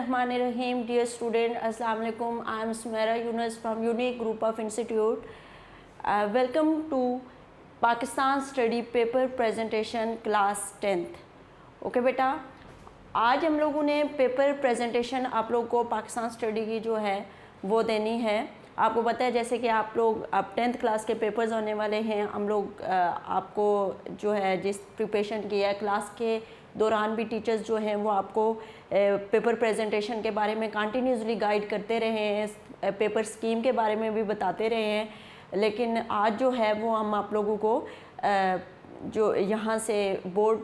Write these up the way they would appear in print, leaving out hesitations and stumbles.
Bismillahirrahmanirrahim. Dear student, Assalamu alaikum. I am Sumaira Yunus from Unique Group of Institute. Welcome to Pakistan Study Paper Presentation Class 10th. Okay बेटा, आज हम लोगों ने paper presentation आप लोग को Pakistan study की जो है वो देनी है। आपको पता है जैसे कि आप लोग अब 10th क्लास के पेपर्स होने वाले हैं। हम लोग आपको जो है जिस प्रिपरेशन किया है क्लास के दौरान भी टीचर्स जो हैं वो आपको पेपर प्रेजेंटेशन के बारे में कंटिन्यूसली गाइड करते रहे हैं, पेपर स्कीम के बारे में भी बताते रहे हैं। लेकिन आज जो है वो हम आप लोगों को जो यहाँ से बोर्ड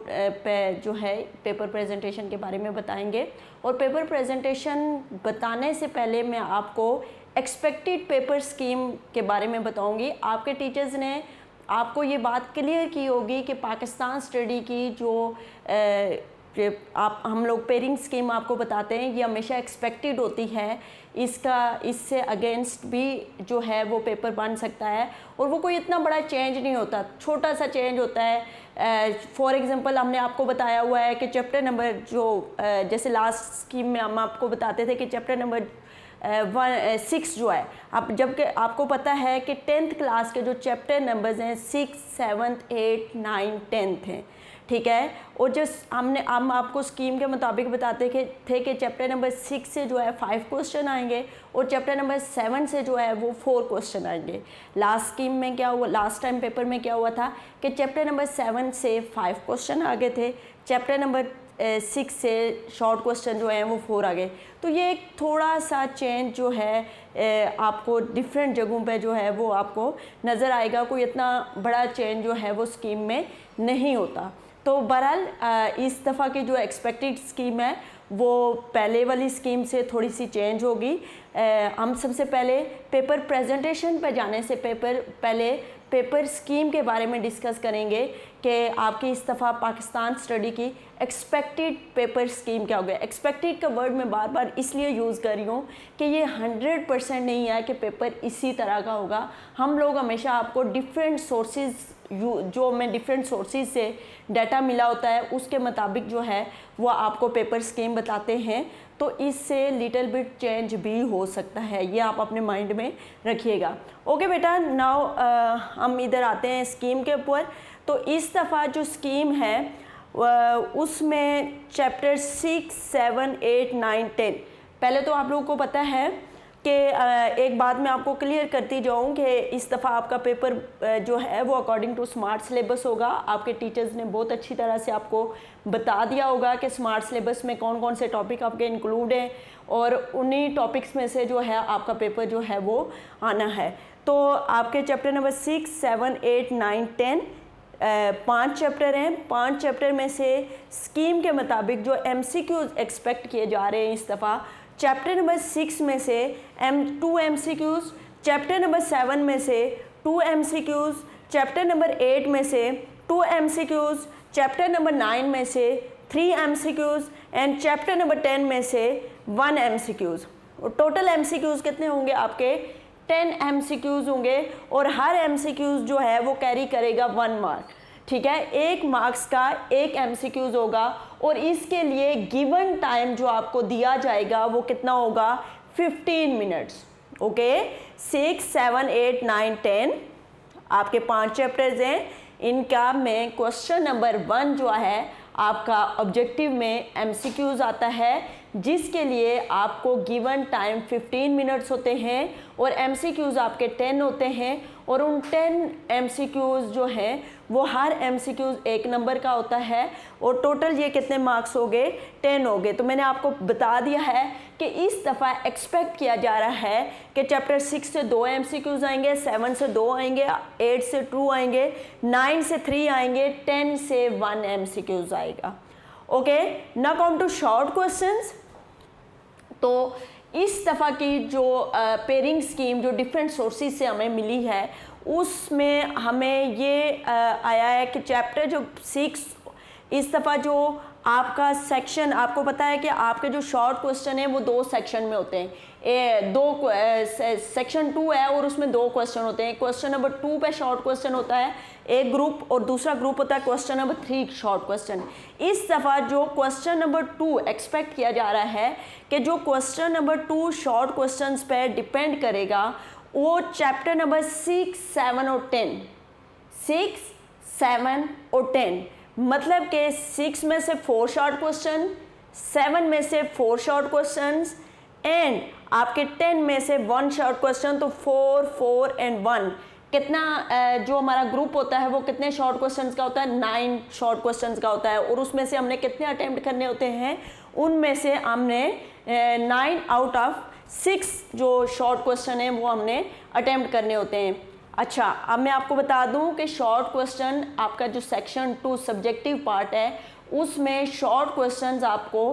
पे जो है पेपर प्रेजेंटेशन के बारे में बताएंगे। और पेपर प्रेजेंटेशन बताने से पहले मैं आपको एक्सपेक्टेड पेपर स्कीम के बारे में बताऊंगी। आपके टीचर्स ने आपको ये बात क्लियर की होगी कि पाकिस्तान स्टडी की जो हम लोग पेयरिंग स्कीम आपको बताते हैं ये हमेशा एक्सपेक्टेड होती है। इससे अगेंस्ट भी जो है वो पेपर बन सकता है और वो कोई इतना बड़ा चेंज नहीं होता, छोटा सा चेंज होता है। फॉर एग्जांपल हमने आपको बताया हुआ है कि चैप्टर नंबर जो जैसे लास्ट स्कीम में हम आपको बताते थे कि चैप्टर नंबर 6 जो है, अब जबकि आपको पता है कि 10th क्लास के जो चैप्टर नंबर्स हैं 6, 7, 8, 9, 10 हैं, ठीक है। और जो हम आपको स्कीम के मुताबिक बताते थे कि चैप्टर नंबर 6 से जो है 5 क्वेश्चन आएंगे और चैप्टर नंबर 7 से जो है वो 4 क्वेश्चन आएंगे। लास्ट स्कीम में क्या हुआ, लास्ट टाइम पेपर में क्या हुआ था कि चैप्टर नंबर 7 से 5 क्वेश्चन आ गए थे, चैप्टर नंबर 6 से शॉर्ट क्वेश्चन जो हैं वो 4 आ गए। तो ये एक थोड़ा सा चेंज जो है आपको डिफरेंट जगहों पे जो है वो आपको नज़र आएगा। कोई इतना बड़ा चेंज जो है वो स्कीम में नहीं होता। तो बहरहाल इस दफ़ा की जो एक्सपेक्टेड स्कीम है वो पहले वाली स्कीम से थोड़ी सी चेंज होगी। हम सबसे पहले पेपर प्रेजेंटेशन पे जाने से पहले पेपर स्कीम के बारे में डिस्कस करेंगे कि आपकी इस दफ़ा पाकिस्तान स्टडी की एक्सपेक्टेड पेपर स्कीम क्या होगा। एक्सपेक्टेड का वर्ड मैं बार बार इसलिए यूज़ कर रही हूँ कि ये 100% नहीं है कि पेपर इसी तरह का होगा। हम लोग हमेशा आपको डिफरेंट सोर्सेज जो हमें डिफरेंट सोर्सेज से डाटा मिला होता है उसके मुताबिक जो है वो आपको पेपर स्कीम बताते हैं। तो इससे लिटिल बिट चेंज भी हो सकता है, ये आप अपने माइंड में रखिएगा। ओके बेटा, नाउ हम इधर आते हैं स्कीम के ऊपर। तो इस दफ़ा जो स्कीम है उसमें चैप्टर 6, 7, 8, 9, 10 पहले तो आप लोगों को पता है कि एक बात मैं आपको क्लियर करती जाऊँ कि इस दफ़ा आपका पेपर जो है वो अकॉर्डिंग टू स्मार्ट सिलेबस होगा। आपके टीचर्स ने बहुत अच्छी तरह से आपको बता दिया होगा कि स्मार्ट सिलेबस में कौन कौन से टॉपिक आपके इंक्लूड हैं और उन्हीं टॉपिक्स में से जो है आपका पेपर जो है वो आना है। तो आपके चैप्टर नंबर 6, 7, 8, 9, 10 5 चैप्टर हैं। 5 चैप्टर में से स्कीम के मुताबिक जो MCQs एक्सपेक्ट किए जा रहे हैं इस दफ़ा, चैप्टर नंबर 6 में से 2 MCQs, चैप्टर नंबर 7 में से 2 MCQs, चैप्टर नंबर 8 में से 2 MCQs, चैप्टर नंबर 9 में से 3 MCQs एंड चैप्टर नंबर 10 में से 1 MCQs। और टोटल MCQs कितने होंगे आपके? 10 MCQs होंगे और हर MCQs जो है वो कैरी करेगा 1 मार्क, ठीक है। 1 मार्क्स का 1 MCQs होगा और इसके लिए गिवन टाइम जो आपको दिया जाएगा वो कितना होगा? 15 मिनट्स। ओके, 6, 7, 8, 9, 10 आपके 5 चैप्टर्स हैं। इनका में क्वेश्चन नंबर 1 जो है आपका ऑब्जेक्टिव में MCQs आता है जिसके लिए आपको गिवन टाइम 15 मिनट्स होते हैं और MCQs आपके 10 होते हैं और उन 10 MCQs जो हैं वो हर MCQs 1 नंबर का होता है और टोटल ये कितने मार्क्स हो गए? 10 हो गए। तो मैंने आपको बता दिया है कि इस दफ़ा एक्सपेक्ट किया जा रहा है कि चैप्टर 6 से 2 MCQs आएंगे, 7 से 2 आएंगे, 8 से 2 आएंगे, 9 से 3 आएंगे, 10 से 1 MCQs आएगा। Okay, now come to short questions. तो इस दफ़ा की जो पेयरिंग स्कीम जो डिफरेंट सोर्सेज से हमें मिली है उसमें हमें ये आया है कि चैप्टर जो 6 इस दफ़ा जो आपका सेक्शन, आपको पता है कि आपके जो शॉर्ट क्वेश्चन है वो 2 सेक्शन में होते हैं। सेक्शन 2 है और उसमें 2 क्वेश्चन होते हैं। क्वेश्चन नंबर 2 पे शॉर्ट क्वेश्चन होता है एक ग्रुप, और दूसरा ग्रुप होता है क्वेश्चन नंबर 3 शॉर्ट क्वेश्चन। इस दफ़ा जो क्वेश्चन नंबर 2 एक्सपेक्ट किया जा रहा है कि जो क्वेश्चन नंबर 2 शॉर्ट क्वेश्चन पे डिपेंड करेगा वो चैप्टर नंबर 6, 7 और 10, 6, 7 और 10, मतलब कि 6 में से 4 शॉर्ट क्वेश्चन, 7 में से 4 शॉर्ट क्वेश्चंस एंड आपके 10 में से 1 शॉर्ट क्वेश्चन। तो 4, 4 एंड 1 कितना जो हमारा ग्रुप होता है वो कितने शॉर्ट क्वेश्चंस का होता है? 9 शॉर्ट क्वेश्चंस का होता है। और उसमें से हमने कितने अटेम्प्ट करने होते हैं? उनमें से हमने 9 आउट ऑफ 6 जो शॉर्ट क्वेश्चन है वो हमने अटेम्प्ट करने होते हैं। अच्छा, अब मैं आपको बता दूं कि शॉर्ट क्वेश्चन आपका जो सेक्शन 2 सब्जेक्टिव पार्ट है उसमें शॉर्ट क्वेश्चंस आपको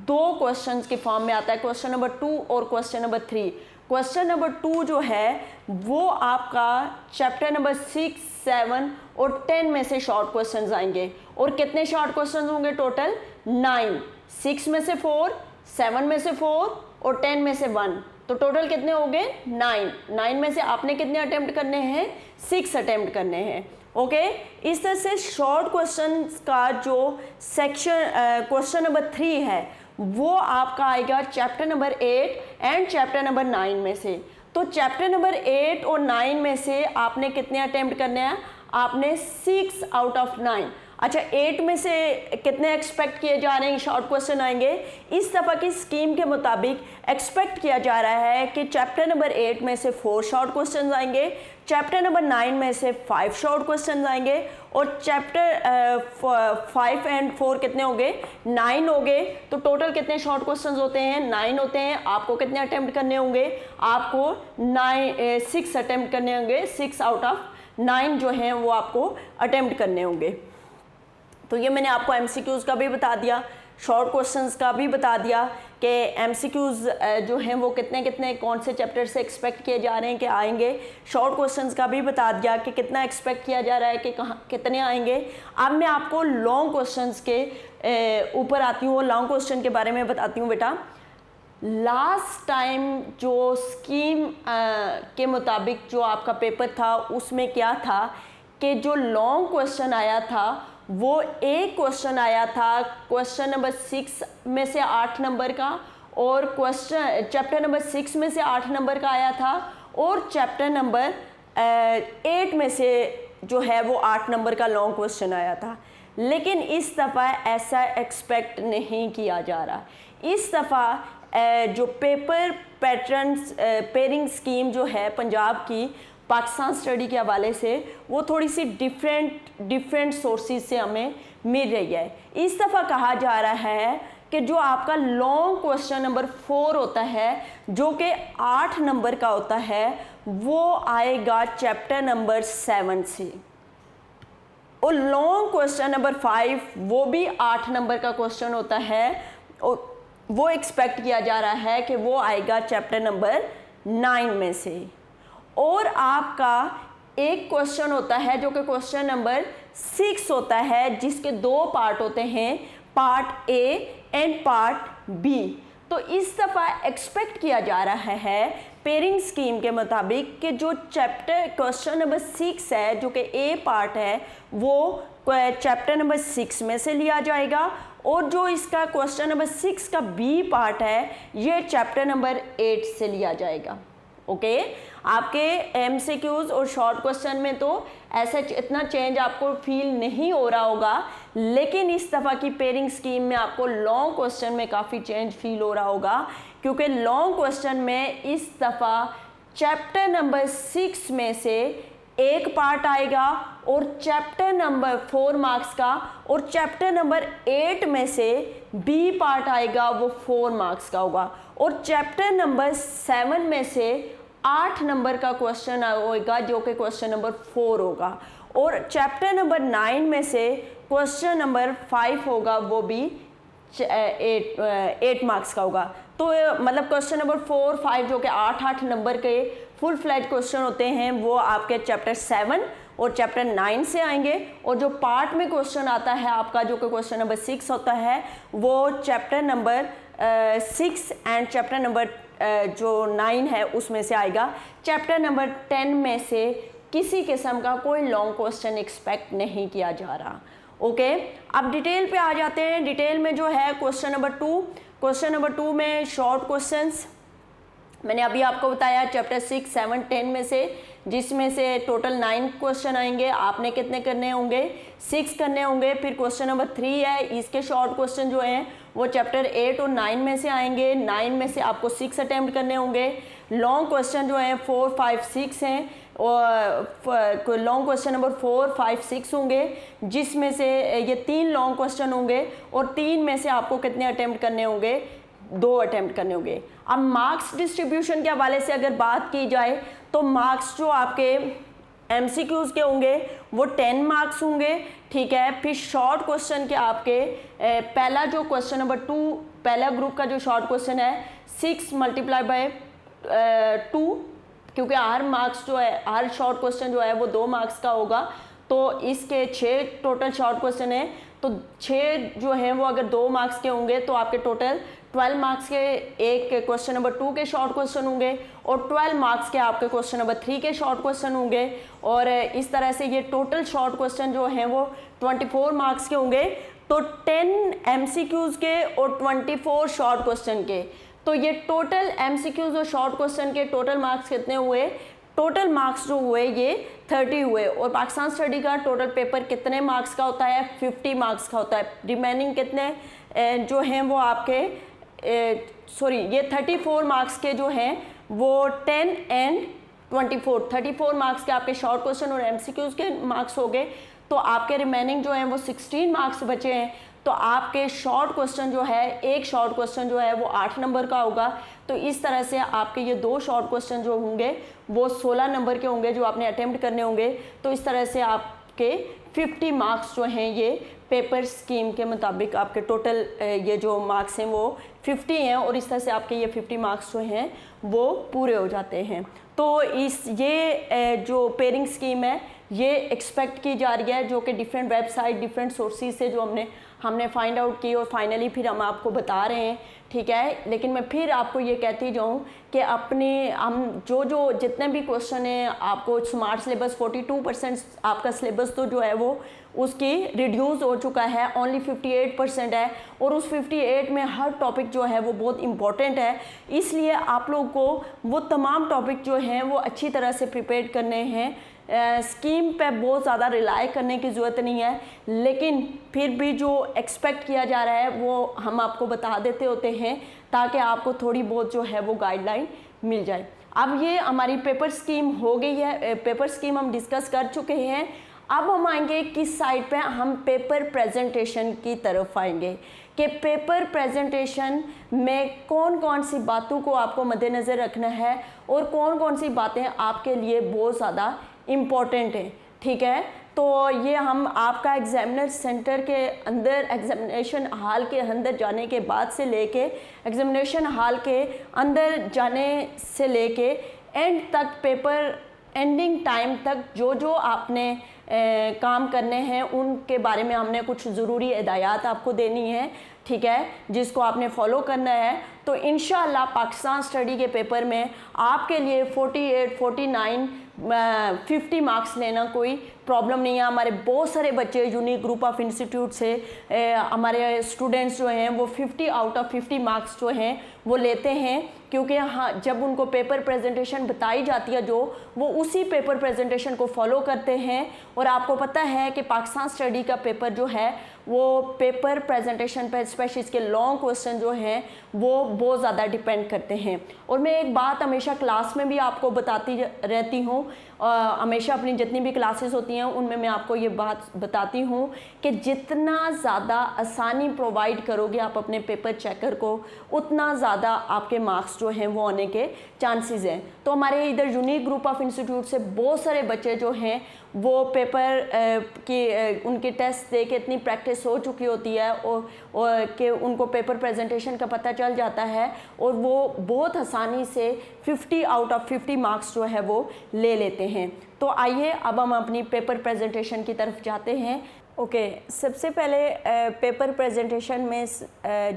2 क्वेश्चंस के फॉर्म में आता है, क्वेश्चन नंबर 2 और क्वेश्चन नंबर 3। क्वेश्चन नंबर 2 जो है वो आपका चैप्टर नंबर 6, 7 और 10 में से शॉर्ट क्वेश्चंस आएंगे। और कितने शॉर्ट क्वेश्चंस होंगे टोटल? 9, 6 में से 4, 7 में से 4 और 10 में से 1, तो टोटल कितने हो गए? 9। 9 में से आपने कितने अटेम्प्ट करने हैं? 6 अटेम्प्ट करने हैं। ओके, इस तरह से शॉर्ट क्वेश्चन का जो सेक्शन क्वेश्चन नंबर 3 है वो आपका आएगा chapter number 8 and chapter number 9 में से। तो चैप्टर नंबर 8 और 9 में से आपने कितने अटेम्प्ट करने हैं? आपने 6 आउट ऑफ 9। अच्छा, 8 में से कितने एक्सपेक्ट किए जा रहे हैं शॉर्ट क्वेश्चन आएंगे? इस दफ़ा की स्कीम के मुताबिक एक्सपेक्ट किया जा रहा है कि चैप्टर नंबर 8 में से 4 शॉर्ट क्वेश्चन आएंगे, चैप्टर नंबर 9 में से 5 शॉर्ट क्वेश्चन आएंगे, और चैप्टर 5 एंड 4 कितने हो गए? 9 हो गए। तो टोटल कितने शॉर्ट क्वेश्चन होते हैं? 9 होते हैं। आपको कितने अटेम्प्ट करने होंगे? आपको 6 अटेम्प्ट करने होंगे। 6 आउट ऑफ 9 जो हैं वो आपको अटेम्प्ट करने होंगे। तो ये मैंने आपको MCQs का भी बता दिया, शॉर्ट क्वेश्चंस का भी बता दिया कि MCQs जो हैं वो कितने कितने कौन से चैप्टर से एक्सपेक्ट किए जा रहे हैं कि आएंगे। शॉर्ट क्वेश्चंस का भी बता दिया कि कितना एक्सपेक्ट किया जा रहा है कि कहाँ कितने आएंगे। अब मैं आपको लॉन्ग क्वेश्चंस के ऊपर आती हूँ, लॉन्ग क्वेश्चन के बारे में बताती हूँ। बेटा, लास्ट टाइम जो स्कीम के मुताबिक जो आपका पेपर था उसमें क्या था कि जो लॉन्ग क्वेश्चन आया था वो एक क्वेश्चन आया था क्वेश्चन नंबर 6 में से 8 नंबर का, और क्वेश्चन चैप्टर नंबर 6 में से 8 नंबर का आया था, और चैप्टर नंबर 8 में से जो है वो 8 नंबर का लॉन्ग क्वेश्चन आया था। लेकिन इस दफ़ा ऐसा एक्सपेक्ट नहीं किया जा रहा। इस दफ़ा जो पेपर पैटर्न्स पेयरिंग स्कीम जो है पंजाब की पाकिस्तान स्टडी के हवाले से, वो थोड़ी सी डिफरेंट सोर्सेज से हमें मिल रही है। इस दफ़ा कहा जा रहा है कि जो आपका लॉन्ग क्वेश्चन नंबर 4 होता है जो कि 8 नंबर का होता है वो आएगा चैप्टर नंबर 7 से, और लॉन्ग क्वेश्चन नंबर 5 वो भी 8 नंबर का क्वेश्चन होता है, और वो एक्सपेक्ट किया जा रहा है कि वो आएगा चैप्टर नंबर 9 में से। और आपका एक क्वेश्चन होता है जो कि क्वेश्चन नंबर 6 होता है, जिसके 2 पार्ट होते हैं, part A and part B. तो इस दफ़ा एक्सपेक्ट किया जा रहा है पेयरिंग स्कीम के मुताबिक कि जो चैप्टर क्वेश्चन नंबर 6 है जो कि ए पार्ट है वो चैप्टर नंबर 6 में से लिया जाएगा, और जो इसका क्वेश्चन नंबर 6 का बी पार्ट है ये चैप्टर नंबर 8 से लिया जाएगा। ओके, आपके MCQs और शॉर्ट क्वेश्चन में तो ऐसा इतना चेंज आपको फील नहीं हो रहा होगा, लेकिन इस दफ़ा की पेयरिंग स्कीम में आपको लॉन्ग क्वेश्चन में काफ़ी चेंज फील हो रहा होगा, क्योंकि लॉन्ग क्वेश्चन में इस दफ़ा चैप्टर नंबर 6 में से एक पार्ट आएगा, और चैप्टर नंबर 4 मार्क्स का, और चैप्टर नंबर 8 में से बी पार्ट आएगा वो 4 मार्क्स का होगा, और चैप्टर नंबर 7 में से 8 नंबर का क्वेश्चन होगा जो कि क्वेश्चन नंबर 4 होगा, और चैप्टर नंबर 9 में से क्वेश्चन नंबर 5 होगा वो भी 8 मार्क्स का होगा। तो मतलब क्वेश्चन नंबर 4, 5 जो कि 8 नंबर के फुल फ्लैज क्वेश्चन होते हैं वो आपके चैप्टर 7 और चैप्टर 9 से आएंगे। और जो पार्ट में क्वेश्चन आता है आपका जो कि क्वेश्चन नंबर 6 होता है वो chapter number 6 and chapter number जो 9 है उसमें से आएगा। चैप्टर नंबर 10 में से किसी किस्म का कोई लॉन्ग क्वेश्चन एक्सपेक्ट नहीं किया जा रहा। ओके, अब डिटेल पे आ जाते हैं। डिटेल में जो है क्वेश्चन नंबर 2 में शॉर्ट क्वेश्चंस मैंने अभी आपको बताया चैप्टर 6, 7, 10 में से, जिसमें से टोटल 9 क्वेश्चन आएंगे। आपने कितने करने होंगे? 6 करने होंगे। फिर क्वेश्चन नंबर 3 है, इसके शॉर्ट क्वेश्चन जो हैं वो चैप्टर 8 और 9 में से आएंगे। 9 में से आपको 6 अटैम्प्ट करने होंगे। लॉन्ग क्वेश्चन जो हैं 4, 5, 6 हैं और लॉन्ग क्वेश्चन नंबर 4, 5, 6 होंगे, जिसमें से ये 3 लॉन्ग क्वेश्चन होंगे और 3 में से आपको कितने अटैम्प्ट करने होंगे? 2 अटैम्प्ट करने होंगे। अब मार्क्स डिस्ट्रीब्यूशन के हवाले से अगर बात की जाए तो मार्क्स जो आपके MCQs के होंगे वो 10 मार्क्स होंगे, ठीक है। फिर शॉर्ट क्वेश्चन के आपके पहला जो क्वेश्चन नंबर 2 पहला ग्रुप का जो शॉर्ट क्वेश्चन है 6 × 2, क्योंकि हर मार्क्स जो है हर शॉर्ट क्वेश्चन जो है वो 2 मार्क्स का होगा, तो इसके 6 टोटल शॉर्ट क्वेश्चन है। तो 6 जो हैं वो अगर 2 मार्क्स के होंगे तो आपके टोटल 12 मार्क्स के एक क्वेश्चन नंबर 2 के शॉर्ट क्वेश्चन होंगे और 12 मार्क्स के आपके क्वेश्चन नंबर 3 के शॉर्ट क्वेश्चन होंगे। और इस तरह से ये टोटल शॉर्ट क्वेश्चन जो हैं वो 24 मार्क्स के होंगे। तो 10 MCQs के और 24 शॉर्ट क्वेश्चन के, तो ये टोटल MCQs और शॉर्ट क्वेश्चन के टोटल मार्क्स कितने हुए? टोटल मार्क्स जो हुए ये 30 हुए। और पाकिस्तान स्टडी का टोटल पेपर कितने मार्क्स का होता है? 50 मार्क्स का होता है। रिमेनिंग कितने जो हैं वो आपके ये 34 मार्क्स के जो हैं वो 10 एंड 34 मार्क्स के आपके शॉर्ट क्वेश्चन और MCQs के मार्क्स हो गए। तो आपके रिमेनिंग जो हैं वो 16 मार्क्स बचे हैं। तो आपके शॉर्ट क्वेश्चन जो है एक शॉर्ट क्वेश्चन जो है वो 8 नंबर का होगा। तो इस तरह से आपके ये 2 शॉर्ट क्वेश्चन जो होंगे वो 16 नंबर के होंगे जो आपने अटेम्प्ट करने होंगे। तो इस तरह से आपके 50 मार्क्स जो हैं ये पेपर स्कीम के मुताबिक आपके टोटल ये जो मार्क्स हैं वो 50 हैं और इस तरह से आपके ये 50 मार्क्स जो हैं वो पूरे हो जाते हैं। तो ये जो पेयरिंग स्कीम है ये एक्सपेक्ट की जा रही है, जो कि डिफरेंट वेबसाइट डिफरेंट सोर्सेज से जो हमने फाइंड आउट की और फाइनली फिर हम आपको बता रहे हैं, ठीक है। लेकिन मैं फिर आपको ये कहती जाऊँ कि हम जो जितने भी क्वेश्चन हैं आपको स्मार्ट सिलेबस 42% आपका सिलेबस तो जो है वो उसकी रिड्यूस हो चुका है, ओनली 58% है। और उस 58 में हर टॉपिक जो है वो बहुत इंपॉर्टेंट है, इसलिए आप लोगों को वो तमाम टॉपिक जो हैं वो अच्छी तरह से प्रिपेयर करने हैं। स्कीम पे बहुत ज़्यादा रिलाई करने की ज़रूरत नहीं है, लेकिन फिर भी जो एक्सपेक्ट किया जा रहा है वो हम आपको बता देते होते हैं ताकि आपको थोड़ी बहुत जो है वो गाइडलाइन मिल जाए। अब ये हमारी पेपर स्कीम हो गई है, पेपर स्कीम हम डिस्कस कर चुके हैं। अब हम आएंगे किस साइड पे? हम पेपर प्रेजेंटेशन की तरफ आएंगे कि पेपर प्रेजेंटेशन में कौन कौन सी बातों को आपको मद्देनज़र रखना है और कौन कौन सी बातें आपके लिए बहुत ज़्यादा इम्पॉर्टेंट है, ठीक है। तो ये हम आपका एग्जामिनर सेंटर के अंदर एग्जामिनेशन हॉल के अंदर जाने के बाद से लेके एग्जामिनेशन हॉल के अंदर जाने से लेके एंड तक पेपर एंडिंग टाइम तक जो आपने काम करने हैं उनके बारे में हमने कुछ ज़रूरी हिदायत आपको देनी है, ठीक है, जिसको आपने फॉलो करना है। तो इंशाअल्लाह पाकिस्तान स्टडी के पेपर में आपके लिए 48, 49, 50 मार्क्स लेना कोई प्रॉब्लम नहीं है। हमारे बहुत सारे बच्चे यूनिक ग्रुप ऑफ इंस्टीट्यूट से हमारे स्टूडेंट्स जो हैं वो 50 आउट ऑफ 50 मार्क्स जो हैं वो लेते हैं, क्योंकि हाँ जब उनको पेपर प्रेजेंटेशन बताई जाती है जो वो उसी पेपर प्रेजेंटेशन को फॉलो करते हैं। और आपको पता है कि पाकिस्तान स्टडी का पेपर जो है वो पेपर प्रेजेंटेशन पर स्पेशली इसके लॉन्ग क्वेश्चन जो हैं वो बहुत ज़्यादा डिपेंड करते हैं। और मैं एक बात हमेशा क्लास में भी आपको बताती रहती हूँ, हमेशा अपनी जितनी भी क्लासेस होती हैं उनमें मैं आपको ये बात बताती हूँ कि जितना ज़्यादा आसानी प्रोवाइड करोगे आप अपने पेपर चेकर को, उतना ज़्यादा आपके मार्क्स जो हैं वो आने के चांसेस हैं। तो हमारे इधर यूनिक ग्रुप ऑफ इंस्टीट्यूट से बहुत सारे बच्चे जो हैं वो पेपर की उनके टेस्ट दे के इतनी प्रैक्टिस हो चुकी होती है और कि उनको पेपर प्रेजेंटेशन का पता चल जाता है और वो बहुत आसानी से 50 आउट ऑफ 50 मार्क्स जो है वो ले लेते हैं। तो आइए अब हम अपनी पेपर प्रेजेंटेशन की तरफ जाते हैं। ओके, सबसे पहले पेपर प्रेजेंटेशन में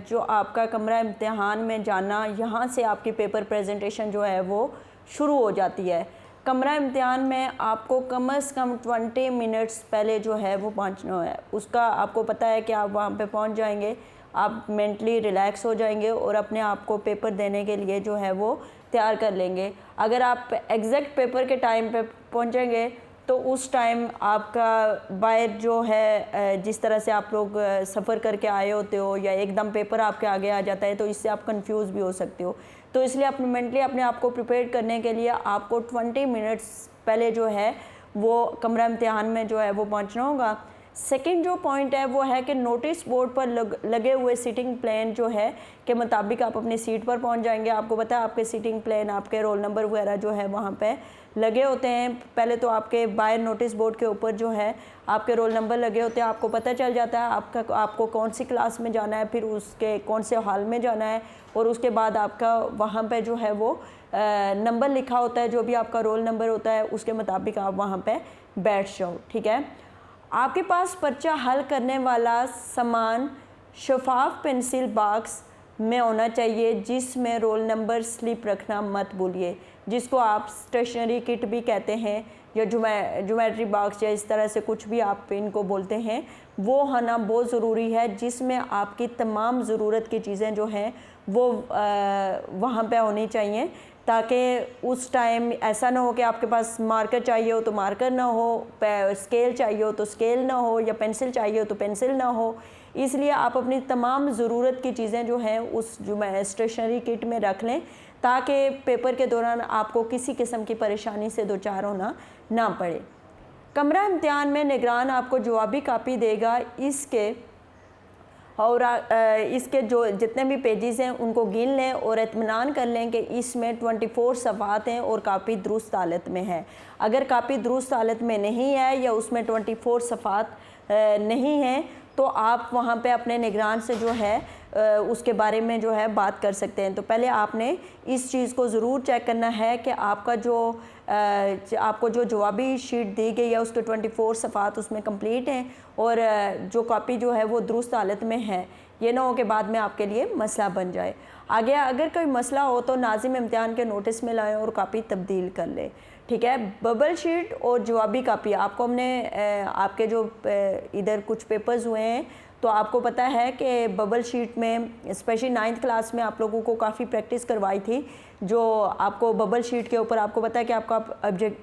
जो आपका कमरा इम्तिहान में जाना, यहाँ से आपकी पेपर प्रेजेंटेशन जो है वो शुरू हो जाती है। कमरा इम्तिहान में आपको कम से कम 20 मिनट्स पहले जो है वो पहुँचना है। उसका आपको पता है कि आप वहाँ पे पहुँच जाएंगे, आप मेंटली रिलैक्स हो जाएंगे और अपने आप को पेपर देने के लिए जो है वो तैयार कर लेंगे। अगर आप एग्जैक्ट पेपर के टाइम पे पहुँचेंगे तो उस टाइम आपका बाहर जो है जिस तरह से आप लोग सफ़र करके आए होते हो या एकदम पेपर आपके आगे आ जाता है तो इससे आप कंफ्यूज भी हो सकते हो। तो इसलिए अपने मेंटली अपने आप को प्रिपेयर करने के लिए आपको 20 मिनट्स पहले जो है वो कमरा इम्तिहान में जो है वो पहुंचना होगा। सेकंड जो पॉइंट है वो है कि नोटिस बोर्ड पर लगे हुए सीटिंग प्लान जो है के मुताबिक आप अपनी सीट पर पहुंच जाएंगे। आपको पता है आपके सीटिंग प्लान, आपके रोल नंबर वगैरह जो है वहाँ पे लगे होते हैं। पहले तो आपके बाहर नोटिस बोर्ड के ऊपर जो है आपके रोल नंबर लगे होते हैं, आपको पता चल जाता है आपको कौन सी क्लास में जाना है, फिर उसके कौन से हॉल में जाना है और उसके बाद आपका वहाँ पे जो है वो नंबर लिखा होता है, जो भी आपका रोल नंबर होता है उसके मुताबिक आप वहाँ पे बैठ जाओ। ठीक है, आपके पास पर्चा हल करने वाला सामान शफाफ पेंसिल बॉक्स में होना चाहिए जिसमें रोल नंबर स्लिप रखना मत भूलिए, जिसको आप स्टेशनरी किट भी कहते हैं या ज्योमेट्री बॉक्स या इस तरह से कुछ भी आप इनको बोलते हैं, वो होना बहुत ज़रूरी है जिसमें आपकी तमाम ज़रूरत की चीज़ें जो हैं वो वहाँ पे होनी चाहिए, ताकि उस टाइम ऐसा ना हो कि आपके पास मार्कर चाहिए हो तो मार्कर ना हो, स्केल चाहिए हो तो स्केल ना हो, या पेंसिल चाहिए हो तो पेंसिल ना हो। इसलिए आप अपनी तमाम ज़रूरत की चीज़ें जो हैं उस स्टेशनरी किट में रख लें ताकि पेपर के दौरान आपको किसी किस्म की परेशानी से दो चार होना ना पड़े। कमरा इम्तिहान में निगरान आपको जवाबी कापी देगा, इसके जो जितने भी पेजेस हैं उनको गिन लें और इत्मीनान कर लें कि इसमें 24 सफ़ात हैं और कापी दुरुस्त हालत में है। अगर कापी दुरुस्त हालत में नहीं है या उसमें 24 सफ़ात नहीं है तो आप वहाँ पे अपने निगरान से जो है उसके बारे में जो है बात कर सकते हैं। तो पहले आपने इस चीज़ को ज़रूर चेक करना है कि आपको जो जवाबी शीट दी गई है उसके 24 सफ़ात उसमें कंप्लीट हैं और जो कॉपी जो है वो दुरुस्त हालत में है। ये ना हो कि बाद में आपके लिए मसला बन जाए। आगे अगर कोई मसला हो तो नाज़िम इम्तिहान के नोटिस में लाएं और कापी तब्दील कर लें। ठीक है, बबल शीट और जवाबी कापी आपको हमने आपके जो इधर कुछ पेपर्स हुए हैं तो आपको पता है कि बबल शीट में स्पेशली 9th क्लास में आप लोगों को काफ़ी प्रैक्टिस करवाई थी। जो आपको बबल शीट के ऊपर आपको पता है कि आपका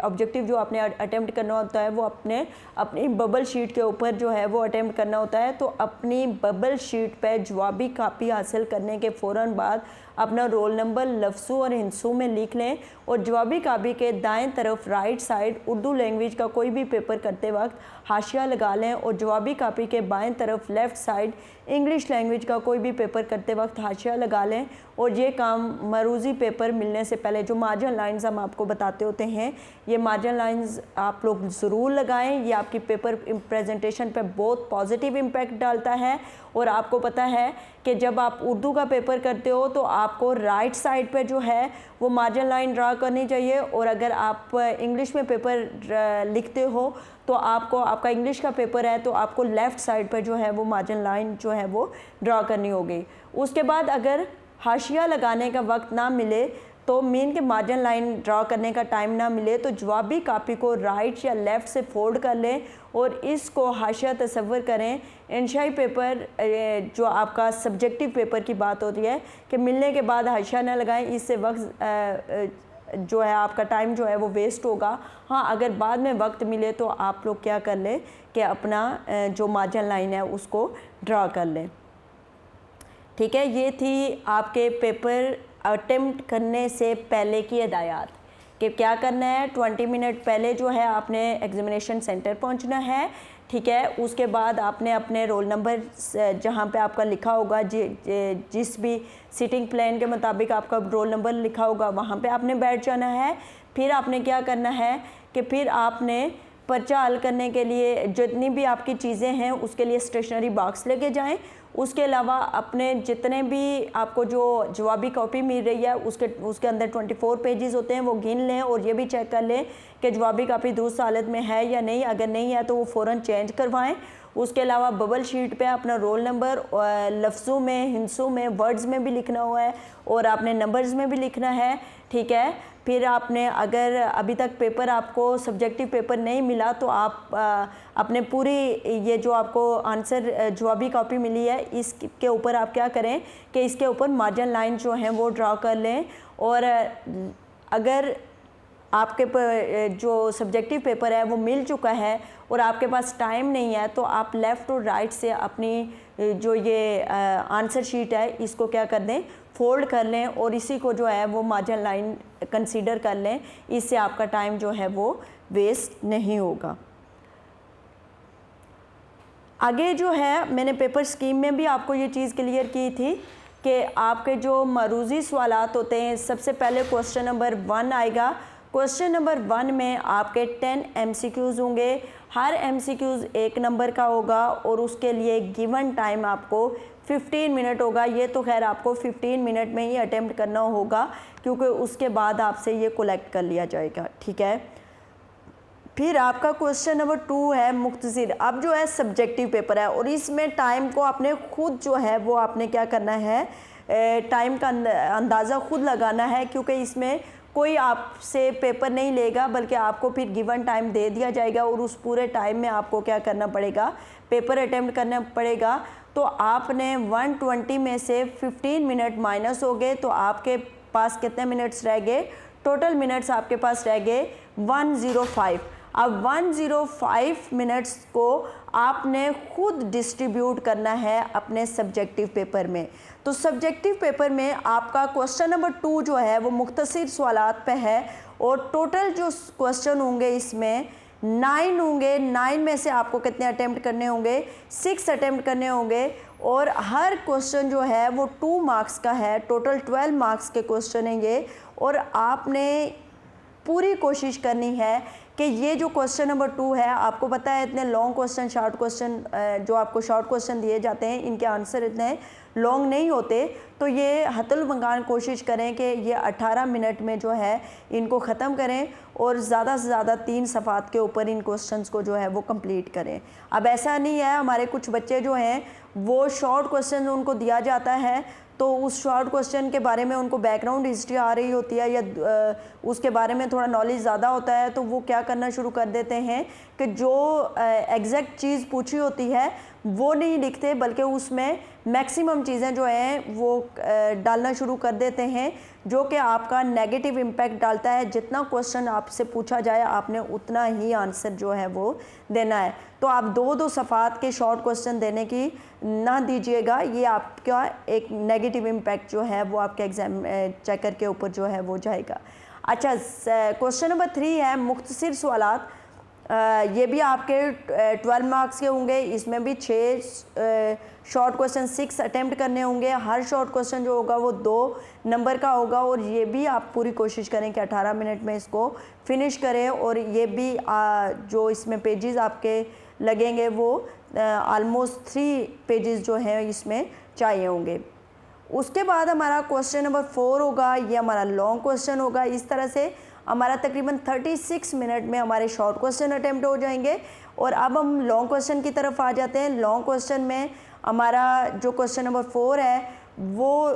ऑब्जेक्टिव जो आपने अटेम्प्ट करना होता है वो अपनी बबल शीट के ऊपर जो है वो अटेम्प्ट करना होता है। तो अपनी बबल शीट पे जवाबी कापी हासिल करने के फ़ौरन बाद अपना रोल नंबर लफ्ज़ों और हिंसों में लिख लें और जवाबी कापी के दाएं तरफ राइट साइड उर्दू लैंग्वेज का कोई भी पेपर करते वक्त हाशिया लगा लें और जवाबी कापी के बाएं तरफ लेफ़्ट साइड इंग्लिश लैंग्वेज का कोई भी पेपर करते वक्त हाशिया लगा लें। और ये काम मरूज़ी पेपर मिलने से पहले जो मार्जिन लाइंस हम आपको बताते होते हैं, ये मार्जिन लाइंस आप लोग ज़रूर लगाएं। ये आपकी पेपर प्रेजेंटेशन पे बहुत पॉजिटिव इम्पैक्ट डालता है। और आपको पता है कि जब आप उर्दू का पेपर करते हो तो आपको राइट साइड पे जो है वो मार्जिन लाइन ड्रा करनी चाहिए और अगर आप इंग्लिश में पेपर लिखते हो तो आपका इंग्लिश का पेपर है तो आपको लेफ़्ट साइड पर जो है वो मार्जिन लाइन जो है वो ड्रा करनी होगी। उसके बाद अगर हाशिया लगाने का वक्त ना मिले तो मीन के मार्जिन लाइन ड्रा करने का टाइम ना मिले तो जवाबी कापी को राइट या लेफ़्ट से फोल्ड कर लें और इसको हाशिया तस्वर करें। इंशाई पेपर जो आपका सब्जेक्टिव पेपर की बात होती है कि मिलने के बाद हाशिया ना लगाएं, इससे वक्त जो है आपका टाइम जो है वो वेस्ट होगा। हाँ, अगर बाद में वक्त मिले तो आप लोग क्या कर लें कि अपना जो मार्जिन लाइन है उसको ड्रा कर लें। ठीक है, ये थी आपके पेपर अटेम्प्ट करने से पहले की हिदायत कि क्या करना है। 20 मिनट पहले जो है आपने एग्जामिनेशन सेंटर पहुंचना है, ठीक है। उसके बाद आपने अपने रोल नंबर जहाँ पे आपका लिखा होगा, जिस भी सीटिंग प्लान के मुताबिक आपका रोल नंबर लिखा होगा वहाँ पे आपने बैठ जाना है। फिर आपने क्या करना है कि फिर आपने पर्चा हल करने के लिए जितनी भी आपकी चीज़ें हैं उसके लिए स्टेशनरी बॉक्स लेके जाएं। उसके अलावा अपने जितने भी आपको जो जवाबी कॉपी मिल रही है उसके अंदर 24 पेजेस होते हैं, वो गिन लें और ये भी चेक कर लें कि जवाबी कॉपी दुरुस्त हालत में है या नहीं। अगर नहीं है तो वो फ़ौरन चेंज करवाएं। उसके अलावा बबल शीट पे अपना रोल नंबर लफ्ज़ों में, हिंसों में, वर्ड्स में भी लिखना हुआ है और आपने नंबर्स में भी लिखना है, ठीक है। फिर आपने अगर अभी तक पेपर आपको सब्जेक्टिव पेपर नहीं मिला तो आप अपने पूरी ये जो आपको आंसर जवाबी कॉपी मिली है इसके ऊपर आप क्या करें कि इसके ऊपर मार्जिन लाइन जो हैं वो ड्रा कर लें। और अगर आपके जो सब्जेक्टिव पेपर है वो मिल चुका है और आपके पास टाइम नहीं है तो आप लेफ़्ट और राइट से अपनी जो ये आंसर शीट है इसको क्या कर दें, फोल्ड कर लें और इसी को जो है वो मार्जिन लाइन कंसीडर कर लें। इससे आपका टाइम जो है वो वेस्ट नहीं होगा। आगे जो है मैंने पेपर स्कीम में भी आपको ये चीज़ क्लियर की थी कि आपके जो मरूजी सवालात होते हैं, सबसे पहले क्वेश्चन नंबर 1 आएगा। क्वेश्चन नंबर 1 में आपके 10 MCQs होंगे। हर MCQs 1 नंबर का होगा और उसके लिए गिवन टाइम आपको 15 मिनट होगा। ये तो खैर आपको 15 मिनट में ही अटेम्प्ट करना होगा क्योंकि उसके बाद आपसे ये कलेक्ट कर लिया जाएगा, ठीक है। फिर आपका क्वेश्चन नंबर 2 है मुख्तसर। अब जो है सब्जेक्टिव पेपर है और इसमें टाइम को आपने खुद जो है वो आपने क्या करना है, टाइम का अंदाज़ा खुद लगाना है क्योंकि इसमें कोई आपसे पेपर नहीं लेगा बल्कि आपको फिर गिवन टाइम दे दिया जाएगा और उस पूरे टाइम में आपको क्या करना पड़ेगा, पेपर अटेम्प्ट करना पड़ेगा। तो आपने 120 में से 15 मिनट माइनस हो गए तो आपके पास कितने मिनट्स रह गए, टोटल मिनट्स आपके पास रह गए 105। अब 105 मिनट्स को आपने खुद डिस्ट्रीब्यूट करना है अपने सब्जेक्टिव पेपर में। तो सब्जेक्टिव पेपर में आपका क्वेश्चन नंबर 2 जो है वो मुख्तसर सवालात पे है और टोटल जो क्वेश्चन होंगे इसमें 9 होंगे। 9 में से आपको कितने अटेम्प्ट करने होंगे, 6 अटेम्प्ट करने होंगे और हर क्वेश्चन जो है वो 2 मार्क्स का है। टोटल 12 मार्क्स के क्वेश्चन हैं ये और आपने पूरी कोशिश करनी है कि ये जो क्वेश्चन नंबर 2 है, आपको पता है इतने लॉन्ग क्वेश्चन, शॉर्ट क्वेश्चन जो आपको शॉर्ट क्वेश्चन दिए जाते हैं इनके आंसर इतने लॉन्ग नहीं होते। तो ये हतुल मंगान कोशिश करें कि ये 18 मिनट में जो है इनको ख़त्म करें और ज़्यादा से ज़्यादा 3 सफ़ात के ऊपर इन क्वेश्चंस को जो है वो कंप्लीट करें। अब ऐसा नहीं है, हमारे कुछ बच्चे जो हैं वो शॉर्ट क्वेश्चन उनको दिया जाता है तो उस शॉर्ट क्वेश्चन के बारे में उनको बैकग्राउंड हिस्ट्री आ रही होती है या उसके बारे में थोड़ा नॉलेज ज़्यादा होता है तो वो क्या करना शुरू कर देते हैं कि जो एग्जैक्ट चीज़ पूछी होती है वो नहीं लिखते बल्कि उसमें मैक्सिमम चीज़ें जो हैं वो डालना शुरू कर देते हैं जो कि आपका नेगेटिव इम्पैक्ट डालता है। जितना क्वेश्चन आपसे पूछा जाए आपने उतना ही आंसर जो है वो देना है। तो आप 2-2 सफ़ात के शॉर्ट क्वेश्चन देने की ना दीजिएगा, ये आपका एक नेगेटिव इम्पैक्ट जो है वो आपके एग्ज़ाम चेकर के ऊपर जो है वो जाएगा। अच्छा, क्वेश्चन नंबर 3 है मुख्तसर सवालात। ये भी आपके 12 मार्क्स के होंगे। इसमें भी 6 शॉर्ट क्वेश्चन 6 अटेम्प्ट करने होंगे। हर शॉर्ट क्वेश्चन जो होगा वो 2 नंबर का होगा और ये भी आप पूरी कोशिश करें कि 18 मिनट में इसको फिनिश करें। और ये भी जो इसमें पेजेस आपके लगेंगे वो आलमोस्ट 3 पेजेस जो हैं इसमें चाहिए होंगे। उसके बाद हमारा क्वेश्चन नंबर 4 होगा, ये हमारा लॉन्ग क्वेश्चन होगा। इस तरह से हमारा तकरीबन 36 मिनट में हमारे शॉर्ट क्वेश्चन अटेम्प्ट हो जाएंगे। और अब हम लॉन्ग क्वेश्चन की तरफ आ जाते हैं। लॉन्ग क्वेश्चन में हमारा जो क्वेश्चन नंबर 4 है वो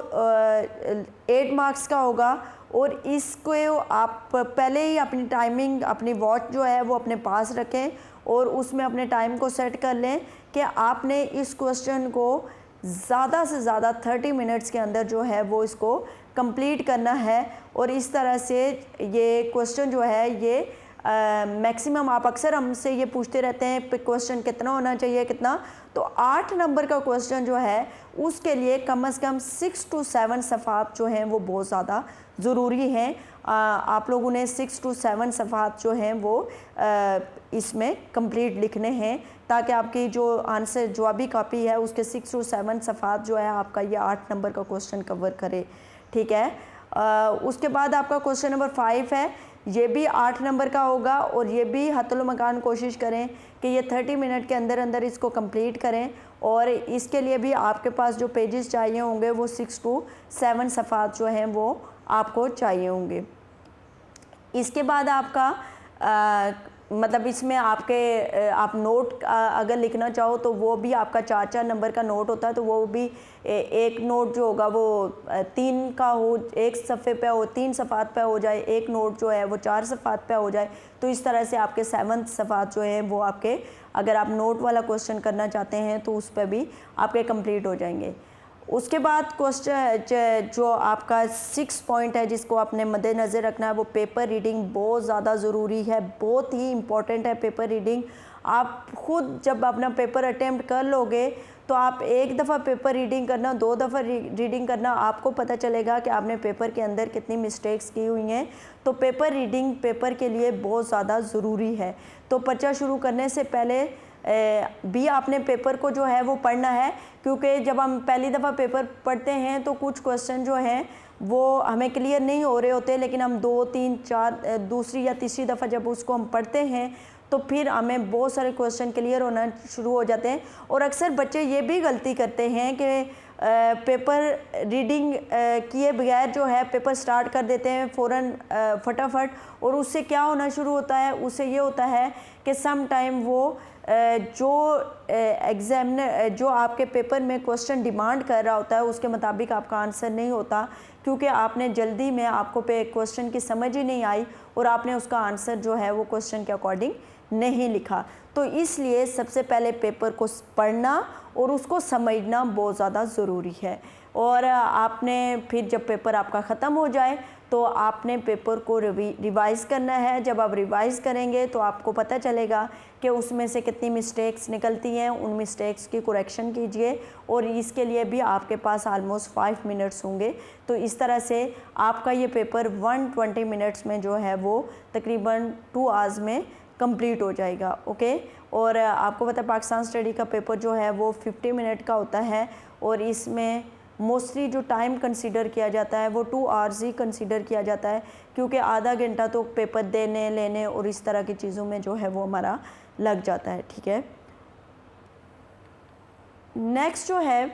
8 मार्क्स का होगा और इसको आप पहले ही अपनी टाइमिंग, अपनी वॉच जो है वो अपने पास रखें और उसमें अपने टाइम को सेट कर लें कि आपने इस क्वेश्चन को ज़्यादा से ज़्यादा 30 मिनट्स के अंदर जो है वो इसको कंप्लीट करना है। और इस तरह से ये क्वेश्चन जो है ये मैक्सिमम आप अक्सर हमसे ये पूछते रहते हैं क्वेश्चन कितना होना चाहिए कितना, तो 8 नंबर का क्वेश्चन जो है उसके लिए कम से कम 6 to 7 सफ़ात जो हैं वो बहुत ज़्यादा ज़रूरी हैं। आप लोगों ने 6 to 7 सफ़ात जो हैं वो इसमें कंप्लीट लिखने हैं, ताकि आपकी जो आंसर जवाबी कापी है उसके 6 to 7 सफ़ात जो है आपका ये 8 नंबर का क्वेश्चन कवर करे, ठीक है। उसके बाद आपका क्वेश्चन नंबर 5 है, ये भी 8 नंबर का होगा और ये भी हतुल मकान कोशिश करें कि ये 30 मिनट के अंदर अंदर इसको कंप्लीट करें, और इसके लिए भी आपके पास जो पेजेस चाहिए होंगे वो 6 to 7 सफ़ात जो हैं वो आपको चाहिए होंगे। इसके बाद आपका मतलब इसमें आपके आप नोट अगर लिखना चाहो तो वो भी आपका 4-4 नंबर का नोट होता है, तो वो भी एक नोट जो होगा वो 3 का हो, एक सफ़े पे हो, 3 सफ़ात पे हो जाए, एक नोट जो है वो 4 सफ़ात पे हो जाए। तो इस तरह से आपके 7 सफ़ात जो है वो आपके, अगर आप नोट वाला क्वेश्चन करना चाहते हैं तो उस पर भी आपके कंप्लीट हो जाएंगे। उसके बाद क्वेश्चन जो आपका 6 पॉइंट है जिसको आपने मद्देनज़र रखना है, वो पेपर रीडिंग बहुत ज़्यादा ज़रूरी है, बहुत ही इम्पॉर्टेंट है पेपर रीडिंग। आप खुद जब अपना पेपर अटेम्प्ट कर लोगे तो आप एक दफ़ा पेपर रीडिंग करना, 2 दफ़ा रीडिंग करना, आपको पता चलेगा कि आपने पेपर के अंदर कितनी मिस्टेक्स की हुई हैं। तो पेपर रीडिंग पेपर के लिए बहुत ज़्यादा ज़रूरी है। तो पर्चा शुरू करने से पहले भी आपने पेपर को जो है वो पढ़ना है, क्योंकि जब हम पहली दफ़ा पेपर पढ़ते हैं तो कुछ क्वेश्चन जो हैं वो हमें क्लियर नहीं हो रहे होते, लेकिन हम 2, 3, 4 दूसरी या तीसरी दफ़ा जब उसको हम पढ़ते हैं तो फिर हमें बहुत सारे क्वेश्चन क्लियर होना शुरू हो जाते हैं। और अक्सर बच्चे ये भी गलती करते हैं कि पेपर रीडिंग किए बगैर जो है पेपर स्टार्ट कर देते हैं फ़ौरन फटाफट, और उससे क्या होना शुरू होता है, उससे ये होता है कि सम टाइम वो जो एग्ज़ामिनर जो आपके पेपर में क्वेश्चन डिमांड कर रहा होता है उसके मुताबिक आपका आंसर नहीं होता, क्योंकि आपने जल्दी में, आपको पे क्वेश्चन की समझ ही नहीं आई और आपने उसका आंसर जो है वो क्वेश्चन के अकॉर्डिंग नहीं लिखा। तो इसलिए सबसे पहले पेपर को पढ़ना और उसको समझना बहुत ज़्यादा ज़रूरी है। और आपने फिर जब पेपर आपका ख़त्म हो जाए तो आपने पेपर को रिवाइज़ करना है। जब आप रिवाइज़ करेंगे तो आपको पता चलेगा कि उसमें से कितनी मिस्टेक्स निकलती हैं, उन मिस्टेक्स की करेक्शन कीजिए, और इसके लिए भी आपके पास आलमोस्ट 5 मिनट्स होंगे। तो इस तरह से आपका ये पेपर 120 मिनट्स में जो है वो तकरीबन 2 आवर्स में कंप्लीट हो जाएगा, ओके। और आपको पता है पाकिस्तान स्टडी का पेपर जो है वो 50 मिनट का होता है, और इसमें मोस्टली जो टाइम कंसीडर किया जाता है वो 2 आवर्स ही कंसीडर किया जाता है, क्योंकि आधा घंटा तो पेपर देने लेने और इस तरह की चीज़ों में जो है वो हमारा लग जाता है, ठीक है। नेक्स्ट जो है,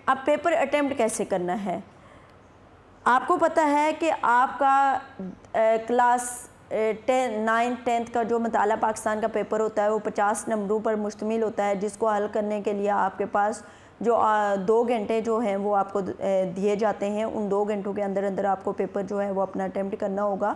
अब पेपर अटेम्प्ट कैसे करना है। आपको पता है कि आपका क्लास 9th 10th का जो मुताला पाकिस्तान का पेपर होता है वो 50 नंबरों पर मुश्तमिल होता है, जिसको हल करने के लिए आपके पास जो 2 घंटे जो हैं वो आपको दिए जाते हैं। उन 2 घंटों के अंदर अंदर आपको पेपर जो है वो अपना अटेम्प्ट करना होगा।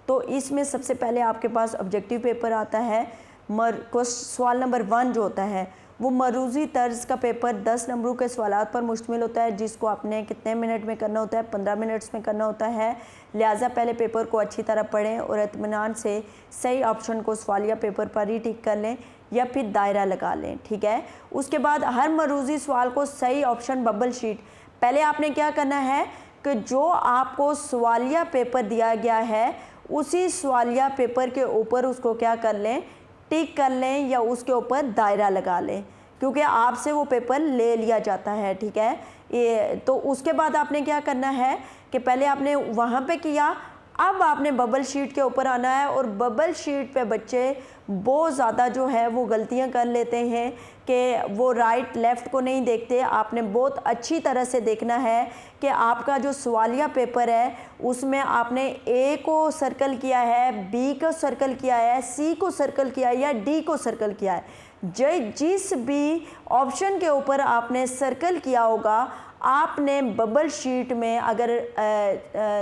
तो इसमें सबसे पहले आपके पास ऑब्जेक्टिव पेपर आता है। सवाल नंबर 1 जो होता है वो मरूज़ी तर्ज का पेपर 10 नंबरों के सवालात पर मुश्तमिल होता है, जिसको आपने कितने मिनट में करना होता है, 15 मिनट्स में करना होता है। लिहाजा पहले पेपर को अच्छी तरह पढ़ें और इत्मीनान से सही ऑप्शन को सवालिया पेपर पर ही टिक कर लें या फिर दायरा लगा लें, ठीक है। उसके बाद हर मरूज़ी सवाल को सही ऑप्शन बबल शीट, पहले आपने क्या करना है कि जो आपको सवालिया पेपर दिया गया है उसी सवालिया पेपर के ऊपर उसको क्या कर लें, टिक कर लें या उसके ऊपर दायरा लगा लें, क्योंकि आपसे वो पेपर ले लिया जाता है, ठीक है। ये तो उसके बाद आपने क्या करना है कि पहले आपने वहाँ पे किया, अब आपने बबल शीट के ऊपर आना है। और बबल शीट पे बच्चे बहुत ज़्यादा जो है वो गलतियाँ कर लेते हैं कि वो राइट लेफ़्ट को नहीं देखते। आपने बहुत अच्छी तरह से देखना है कि आपका जो सवालिया पेपर है उसमें आपने ए को सर्कल किया है, बी को सर्कल किया है, सी को सर्कल किया है या डी को सर्कल किया है। जिस भी ऑप्शन के ऊपर आपने सर्कल किया होगा, आपने बबल शीट में अगर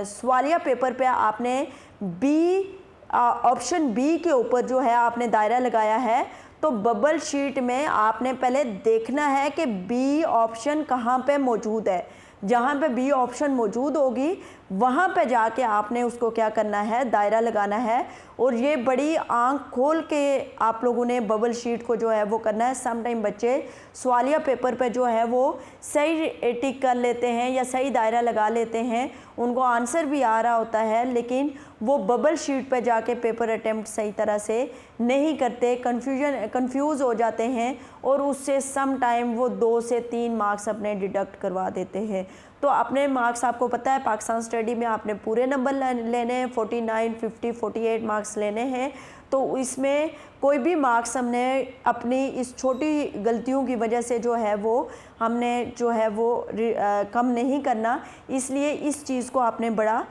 सवालिया पेपर पे आपने बी ऑप्शन बी के ऊपर जो है आपने दायरा लगाया है, तो बबल शीट में आपने पहले देखना है कि बी ऑप्शन कहाँ पे मौजूद है। जहाँ पे बी ऑप्शन मौजूद होगी वहाँ पे जाके आपने उसको क्या करना है, दायरा लगाना है। और ये बड़ी आंख खोल के आप लोगों ने बबल शीट को जो है वो करना है। सम टाइम बच्चे सवालिया पेपर पे जो है वो सही टिक कर लेते हैं या सही दायरा लगा लेते हैं, उनको आंसर भी आ रहा होता है, लेकिन वो बबल शीट पे जाके पेपर अटेम्प्ट सही तरह से नहीं करते, कंफ्यूज हो जाते हैं और उससे सम टाइम वो 2 से 3 मार्क्स अपने डिडक्ट करवा देते हैं। तो अपने मार्क्स आपको पता है पाकिस्तान स्टडी में आपने पूरे नंबर लेने हैं, 49, 50, 48 मार्क्स लेने हैं। तो इसमें कोई भी मार्क्स हमने अपनी इस छोटी गलतियों की वजह से जो है वो हमने जो है वो कम नहीं करना। इसलिए इस चीज़ को आपने बड़ा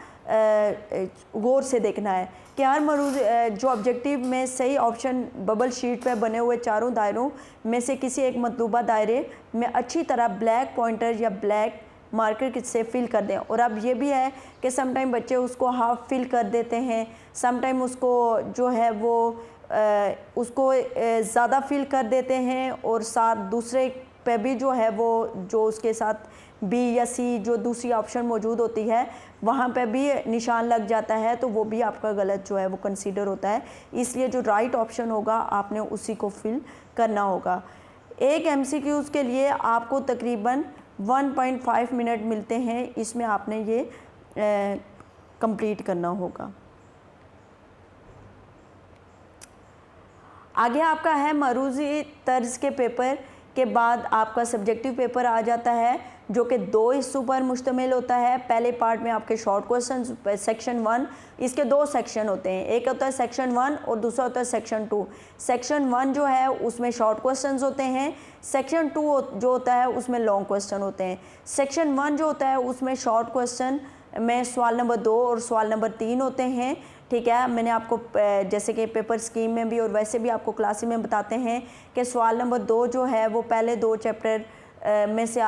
गौर से देखना है कि हर मरूज जो ऑब्जेक्टिव में सही ऑप्शन बबल शीट पे बने हुए चारों दायरों में से किसी एक मतलूबा दायरे में अच्छी तरह ब्लैक पॉइंटर या ब्लैक मार्कर से फिल कर दें। और अब ये भी है कि सम टाइम बच्चे उसको हाफ फिल कर देते हैं, सम टाइम उसको जो है वो उसको ज़्यादा फिल कर देते हैं और साथ दूसरे पे भी जो है वो जो उसके साथ बी या सी जो दूसरी ऑप्शन मौजूद होती है वहाँ पे भी निशान लग जाता है, तो वो भी आपका गलत जो है वो कंसीडर होता है। इसलिए जो राइट ऑप्शन होगा आपने उसी को फिल करना होगा। एक MCQs के लिए आपको तकरीबन 1.5 मिनट मिलते हैं, इसमें आपने ये कंप्लीट करना होगा। आगे आपका है मरूजी तर्ज के पेपर के बाद आपका सब्जेक्टिव पेपर आ जाता है जो कि 2 हिस्सों पर मुश्तमिल होता है। पहले पार्ट में आपके शॉर्ट क्वेश्चन सेक्शन 1, इसके 2 सेक्शन होते हैं, एक होता है सेक्शन 1 और दूसरा होता है सेक्शन 2। सेक्शन 1 जो है उसमें शॉर्ट क्वेश्चंस होते हैं, सेक्शन 2 जो होता है उसमें लॉन्ग क्वेश्चन होते हैं। सेक्शन 1 जो होता है उसमें शॉर्ट क्वेश्चन में सवाल नंबर 2 और सवाल नंबर 3 होते हैं। ठीक है, मैंने आपको जैसे कि पेपर स्कीम में भी और वैसे भी आपको क्लास में बताते हैं कि सवाल नंबर 2 जो है वो पहले 2 चैप्टर में से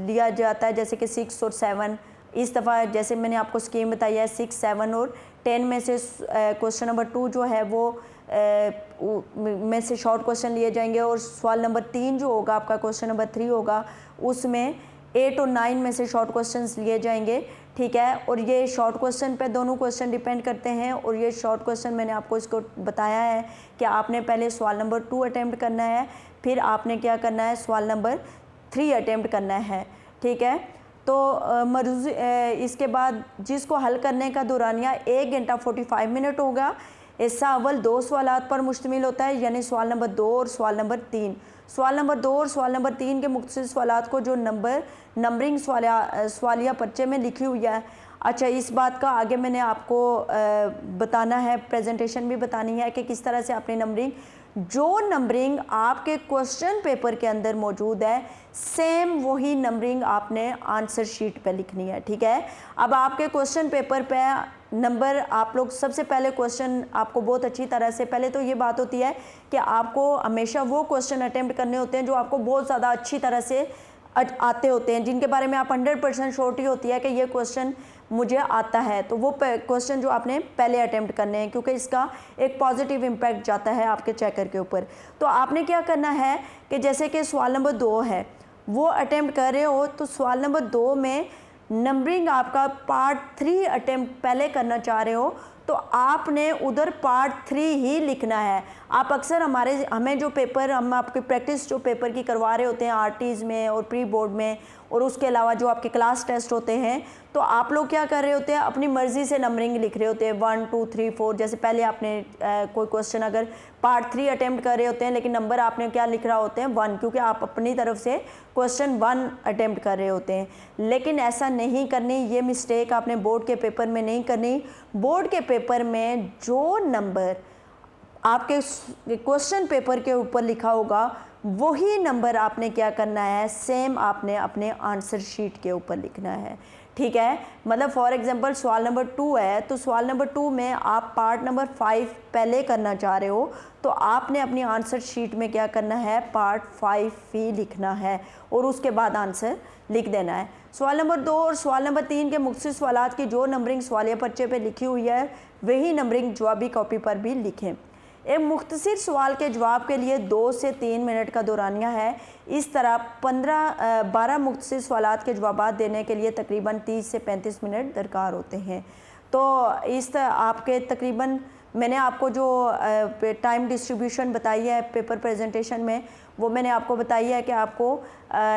लिया जाता है, जैसे कि 6 और 7। इस दफ़ा जैसे मैंने आपको स्कीम बताई है 6, 7 और 10 में से क्वेश्चन नंबर 2 जो है वो में से शॉर्ट क्वेश्चन लिए जाएंगे और सवाल नंबर 3 जो होगा आपका क्वेश्चन नंबर 3 होगा उसमें 8 और 9 में से शॉर्ट क्वेश्चंस लिए जाएंगे। ठीक है, और ये शॉर्ट क्वेश्चन पे दोनों क्वेश्चन डिपेंड करते हैं। और ये शॉर्ट क्वेश्चन मैंने आपको इसको बताया है कि आपने पहले सवाल नंबर 2 अटैम्प्ट करना है, फिर आपने क्या करना है सवाल नंबर 3 अटैम्प्ट करना है। ठीक है, तो मरूज़ इसके बाद जिसको हल करने का दौरानिया 1 घंटा 45 मिनट होगा। हिस्सा अव्वल 2 सवालात पर मुश्तमिल होता है, यानी सवाल नंबर 2 और सवाल नंबर 3। सवाल नंबर 2 और सवाल नंबर 3 के मुख्तलिफ सवालात को जो नंबरिंग सवालिया पर्चे में लिखी हुई है। अच्छा, इस बात का आगे मैंने आपको बताना है, प्रेजेंटेशन भी बतानी है कि किस तरह से अपनी नंबरिंग, जो नंबरिंग आपके क्वेश्चन पेपर के अंदर मौजूद है सेम वही नंबरिंग आपने आंसर शीट पे लिखनी है। ठीक है, अब आपके क्वेश्चन पेपर पे नंबर आप लोग सबसे पहले क्वेश्चन आपको बहुत अच्छी तरह से, पहले तो ये बात होती है कि आपको हमेशा वो क्वेश्चन अटेम्प्ट करने होते हैं जो आपको बहुत ज़्यादा अच्छी तरह से आते होते हैं, जिनके बारे में आप 100% श्योरिटी होती है कि ये क्वेश्चन मुझे आता है। तो वो क्वेश्चन जो आपने पहले अटेम्प्ट करने हैं, क्योंकि इसका एक पॉजिटिव इम्पैक्ट जाता है आपके चेकर के ऊपर। तो आपने क्या करना है कि जैसे कि सवाल नंबर 2 है वो अटेम्प्ट कर रहे हो, तो सवाल नंबर 2 में नंबरिंग आपका पार्ट 3 अटेम्प्ट पहले करना चाह रहे हो तो आपने उधर पार्ट 3 ही लिखना है। आप अक्सर हमें जो पेपर हम आपकी प्रैक्टिस जो पेपर की करवा रहे होते हैं RTs में और प्री बोर्ड में, और उसके अलावा जो आपके क्लास टेस्ट होते हैं, तो आप लोग क्या कर रहे होते हैं अपनी मर्ज़ी से नंबरिंग लिख रहे होते हैं 1, 2, 3, 4। जैसे पहले आपने कोई क्वेश्चन अगर पार्ट 3 अटेम्प्ट कर रहे होते हैं लेकिन नंबर आपने क्या लिख रहा होते हैं 1, क्योंकि आप अपनी तरफ से क्वेश्चन 1 अटेम्प्ट कर रहे होते हैं। लेकिन ऐसा नहीं करनी, ये मिस्टेक आपने बोर्ड के पेपर में नहीं करनी। बोर्ड के पेपर में जो नंबर आपके क्वेश्चन पेपर के ऊपर लिखा होगा वही नंबर आपने क्या करना है, सेम आपने अपने आंसर शीट के ऊपर लिखना है। ठीक है, मतलब फॉर एग्जांपल सवाल नंबर 2 है, तो सवाल नंबर 2 में आप पार्ट नंबर 5 पहले करना चाह रहे हो, तो आपने अपनी आंसर शीट में क्या करना है, पार्ट 5 ही लिखना है और उसके बाद आंसर लिख देना है। सवाल नंबर 2 और सवाल नंबर 3 के मुख्तलिफ सवालात की जो नंबरिंग सवालिया पर्चे पे लिखी हुई है वही नंबरिंग जवाबी कॉपी पर भी लिखें। एक मुख्तसर सवाल के जवाब के लिए 2 से 3 मिनट का दौरानिया है। इस तरह 12 मुख्तसर सवालात के जवाब देने के लिए तकरीबन 30 से 35 मिनट दरकार होते हैं। तो इस तरह आपके तकरीबन मैंने आपको जो टाइम डिस्ट्रीब्यूशन बताई है पेपर प्रेजेंटेशन में, वो मैंने आपको बताई है कि आपको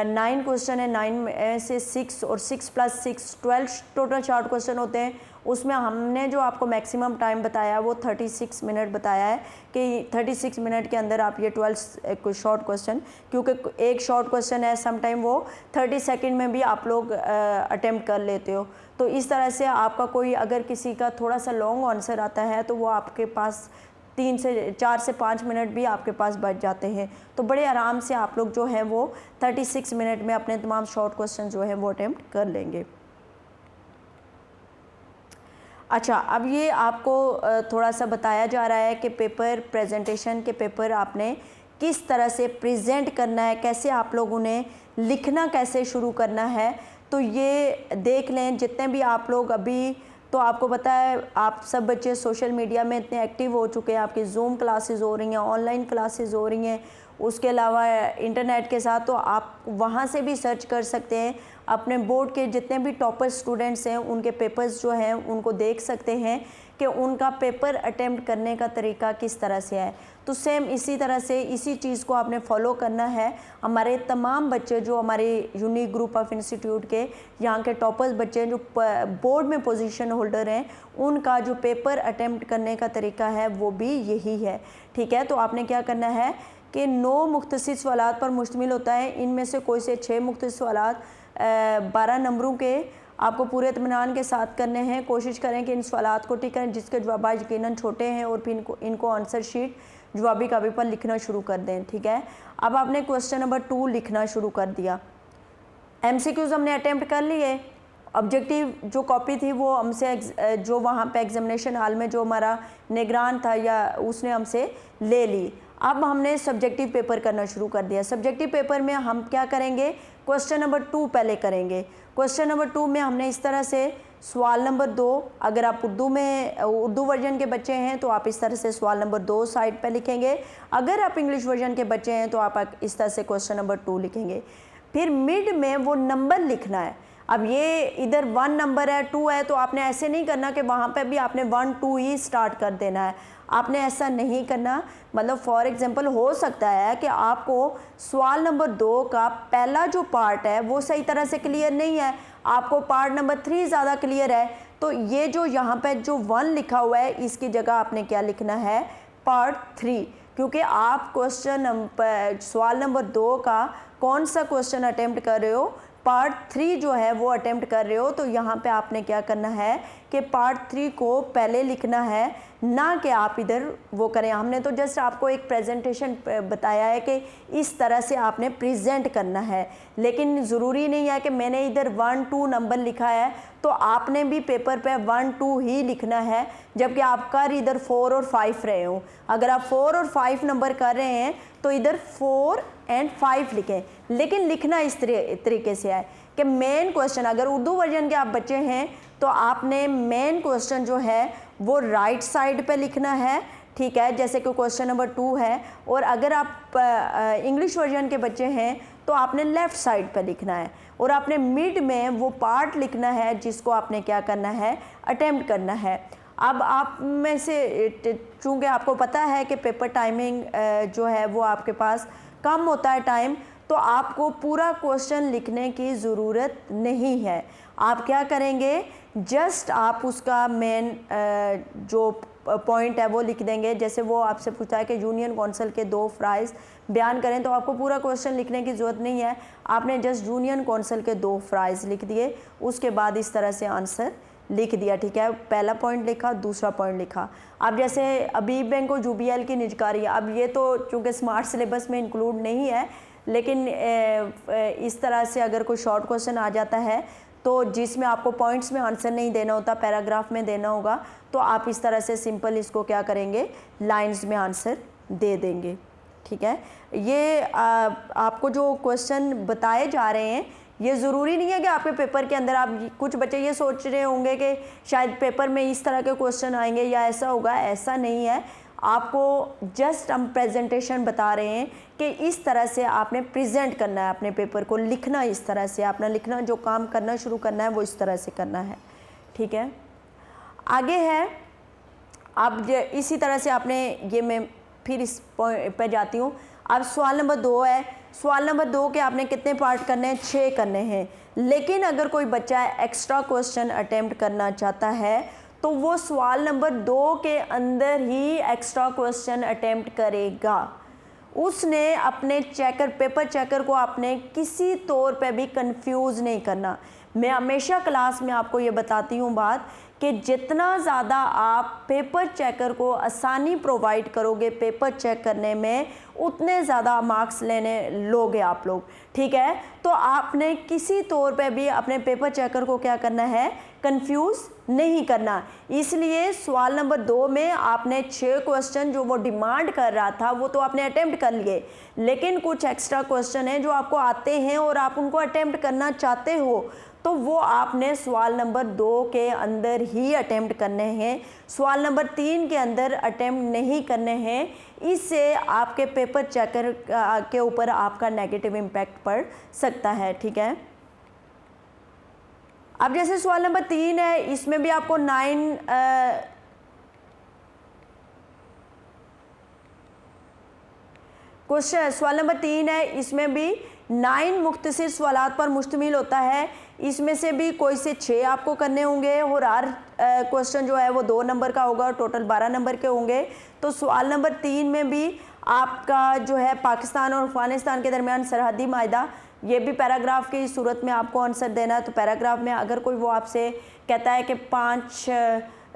9 क्वेश्चन है, 9 में से 6 और 6 + 6 12 टोटल शॉर्ट क्वेश्चन होते हैं। उसमें हमने जो आपको मैक्सिमम टाइम बताया वो 36 मिनट बताया है कि 36 मिनट के अंदर आप ये 12 शॉर्ट क्वेश्चन, क्योंकि एक शॉर्ट क्वेश्चन है सम टाइम वो 30 सेकंड में भी आप लोग अटेम्प्ट कर लेते हो। तो इस तरह से आपका कोई अगर किसी का थोड़ा सा लॉन्ग आंसर आता है तो वो आपके पास 4 से 5 मिनट भी आपके पास बच जाते हैं। तो बड़े आराम से आप लोग जो है वो 36 मिनट में अपने तमाम शॉर्ट क्वेश्चन जो है वो अटेम्प्ट कर लेंगे। अच्छा, अब ये आपको थोड़ा सा बताया जा रहा है कि पेपर प्रेजेंटेशन के पेपर आपने किस तरह से प्रेजेंट करना है, कैसे आप लोग उन्हें लिखना कैसे शुरू करना है। तो ये देख लें, जितने भी आप लोग अभी, तो आपको पता है आप सब बच्चे सोशल मीडिया में इतने एक्टिव हो चुके हैं, आपकी जूम क्लासेस हो रही हैं, ऑनलाइन क्लासेस हो रही हैं, उसके अलावा इंटरनेट के साथ, तो आप वहाँ से भी सर्च कर सकते हैं। अपने बोर्ड के जितने भी टॉपर स्टूडेंट्स हैं उनके पेपर्स जो हैं उनको देख सकते हैं कि उनका पेपर अटेम्प्ट करने का तरीका किस तरह से है। तो सेम इसी तरह से इसी चीज़ को आपने फॉलो करना है। हमारे तमाम बच्चे जो हमारे यूनिक ग्रुप ऑफ इंस्टीट्यूट के यहाँ के टॉपर्स बच्चे हैं जो बोर्ड में पोजीशन होल्डर हैं, उनका जो पेपर अटेम्प्ट करने का तरीका है वो भी यही है। ठीक है, तो आपने क्या करना है कि 9 मुख्तसर सवालात पर मुश्तमिल होता है। इनमें से कोई से 6 मुख्तसर सवालात 12 नंबरों के आपको पूरे इत्मीनान के साथ करने हैं। कोशिश करें कि इन सवालात को टिक करें जिसके जवाब यकीनन छोटे हैं, और फिर इनको आंसर शीट जवाबी कापी पर लिखना शुरू कर दें। ठीक है, अब आपने क्वेश्चन नंबर 2 लिखना शुरू कर दिया। MCQs हमने अटेम्प्ट कर लिए। ऑब्जेक्टिव जो कॉपी थी वो हमसे जो वहाँ पे एग्जामिनेशन हॉल में जो हमारा निगरान था या उसने हमसे ले ली। अब हमने सब्जेक्टिव पेपर करना शुरू कर दिया। सब्जेक्टिव पेपर में हम क्या करेंगे, क्वेश्चन नंबर 2 पहले करेंगे। क्वेश्चन नंबर 2 में हमने इस तरह से सवाल नंबर 2, अगर आप उर्दू वर्जन के बच्चे हैं तो आप इस तरह से सवाल नंबर 2 साइड पे लिखेंगे। अगर आप इंग्लिश वर्जन के बच्चे हैं तो आप इस तरह से क्वेश्चन नंबर 2 लिखेंगे। फिर मिड में वो नंबर लिखना है। अब ये इधर 1 नंबर है, 2 है, तो आपने ऐसे नहीं करना कि वहाँ पे भी आपने 1 2 ही स्टार्ट कर देना है। आपने ऐसा नहीं करना। मतलब फॉर एग्जांपल हो सकता है कि आपको सवाल नंबर 2 का पहला जो पार्ट है वो सही तरह से क्लियर नहीं है, आपको पार्ट नंबर 3 ज़्यादा क्लियर है, तो ये जो यहाँ पे जो 1 लिखा हुआ है इसकी जगह आपने क्या लिखना है, पार्ट 3, क्योंकि आप सवाल नंबर 2 का कौन सा क्वेश्चन अटेम्प्ट कर रहे हो, पार्ट 3 जो है वो अटेम्प्ट कर रहे हो। तो यहाँ पे आपने क्या करना है कि पार्ट 3 को पहले लिखना है, ना कि आप इधर वो करें। हमने तो जस्ट आपको एक प्रेजेंटेशन बताया है कि इस तरह से आपने प्रेजेंट करना है, लेकिन ज़रूरी नहीं है कि मैंने इधर 1 2 नंबर लिखा है तो आपने भी पेपर पे 1 2 ही लिखना है, जबकि आप कर इधर 4 और 5 रहे हो। अगर आप 4 और 5 नंबर कर रहे हैं तो इधर 4 और 5 लिखें, लेकिन लिखना इस तरीके से है कि मेन क्वेश्चन, अगर उर्दू वर्जन के आप बच्चे हैं तो आपने मेन क्वेश्चन जो है वो राइट साइड पे लिखना है। ठीक है, जैसे कि क्वेश्चन नंबर 2 है, और अगर आप इंग्लिश वर्जन के बच्चे हैं तो आपने लेफ़्ट साइड पे लिखना है, और आपने मिड में वो पार्ट लिखना है जिसको आपने क्या करना है, अटेम्प्ट करना है। अब आप में से चूँकि आपको पता है कि पेपर टाइमिंग जो है वो आपके पास कम होता है टाइम, तो आपको पूरा क्वेश्चन लिखने की ज़रूरत नहीं है। आप क्या करेंगे, जस्ट आप उसका मेन जो पॉइंट है वो लिख देंगे। जैसे वो आपसे पूछता है कि यूनियन कौंसिल के 2 फ़राइज़ बयान करें, तो आपको पूरा क्वेश्चन लिखने की ज़रूरत नहीं है, आपने जस्ट यूनियन कौंसिल के 2 फ़राइज़ लिख दिए, उसके बाद इस तरह से आंसर लिख दिया। ठीक है, पहला पॉइंट लिखा, दूसरा पॉइंट लिखा। अब जैसे अबीब बैंक और UBL की निजकारी, अब ये तो चूँकि स्मार्ट सिलेबस में इंक्लूड नहीं है, लेकिन इस तरह से अगर कोई शॉर्ट क्वेश्चन आ जाता है तो जिसमें आपको पॉइंट्स में आंसर नहीं देना होता, पैराग्राफ में देना होगा, तो आप इस तरह से सिंपल इसको क्या करेंगे, लाइंस में आंसर दे देंगे। ठीक है, ये आपको जो क्वेश्चन बताए जा रहे हैं ये ज़रूरी नहीं है कि आपके पेपर के अंदर, आप कुछ बच्चे ये सोच रहे होंगे कि शायद पेपर में इस तरह के क्वेश्चन आएंगे या ऐसा होगा, ऐसा नहीं है। आपको जस्ट हम प्रेजेंटेशन बता रहे हैं कि इस तरह से आपने प्रेजेंट करना है अपने पेपर को, लिखना इस तरह से, अपना लिखना जो काम करना शुरू करना है वो इस तरह से करना है, ठीक है। आगे है, अब इसी तरह से आपने ये, मैं फिर इस पॉइंट पर जाती हूँ। अब सवाल नंबर 2 है। सवाल नंबर 2 के आपने कितने पार्ट करने हैं? 6 करने हैं। लेकिन अगर कोई बच्चा एक्स्ट्रा क्वेश्चन अटेम्प्ट करना चाहता है तो वो सवाल नंबर 2 के अंदर ही एक्स्ट्रा क्वेश्चन अटेम्प्ट करेगा। उसने अपने चेकर, पेपर चेकर को आपने किसी तौर पे भी कंफ्यूज नहीं करना। मैं हमेशा क्लास में आपको ये बताती हूँ बात कि जितना ज़्यादा आप पेपर चेकर को आसानी प्रोवाइड करोगे पेपर चेक करने में, उतने ज़्यादा मार्क्स लेने लोगे आप लोग, ठीक है। तो आपने किसी तौर पे भी अपने पेपर चेकर को क्या करना है? कंफ्यूज नहीं करना। इसलिए सवाल नंबर 2 में आपने 6 क्वेश्चन जो वो डिमांड कर रहा था वो तो आपने अटेम्प्ट कर लिए, लेकिन कुछ एक्स्ट्रा क्वेश्चन हैं जो आपको आते हैं और आप उनको अटेम्प्ट करना चाहते हो, तो वो आपने सवाल नंबर 2 के अंदर ही अटेम्प्ट करने हैं। सवाल नंबर 3 के अंदर अटेम्प्ट नहीं करने हैं। इससे आपके पेपर चेकर के ऊपर आपका नेगेटिव इम्पैक्ट पड़ सकता है, ठीक है। अब जैसे सवाल नंबर 3 है, इसमें भी आपको 9 क्वेश्चन, सवाल नंबर 3 है, इसमें भी 9 मुख्तसर सवालात पर मुश्तमिल होता है। इसमें से भी कोई से 6 आपको करने होंगे और हर क्वेश्चन जो है वो 2 नंबर का होगा, टोटल 12 नंबर के होंगे। तो सवाल नंबर 3 में भी आपका जो है पाकिस्तान और अफगानिस्तान के दरमियान सरहदी माहिदा, ये भी पैराग्राफ की सूरत में आपको आंसर देना है। तो पैराग्राफ में अगर कोई वो आपसे कहता है कि 5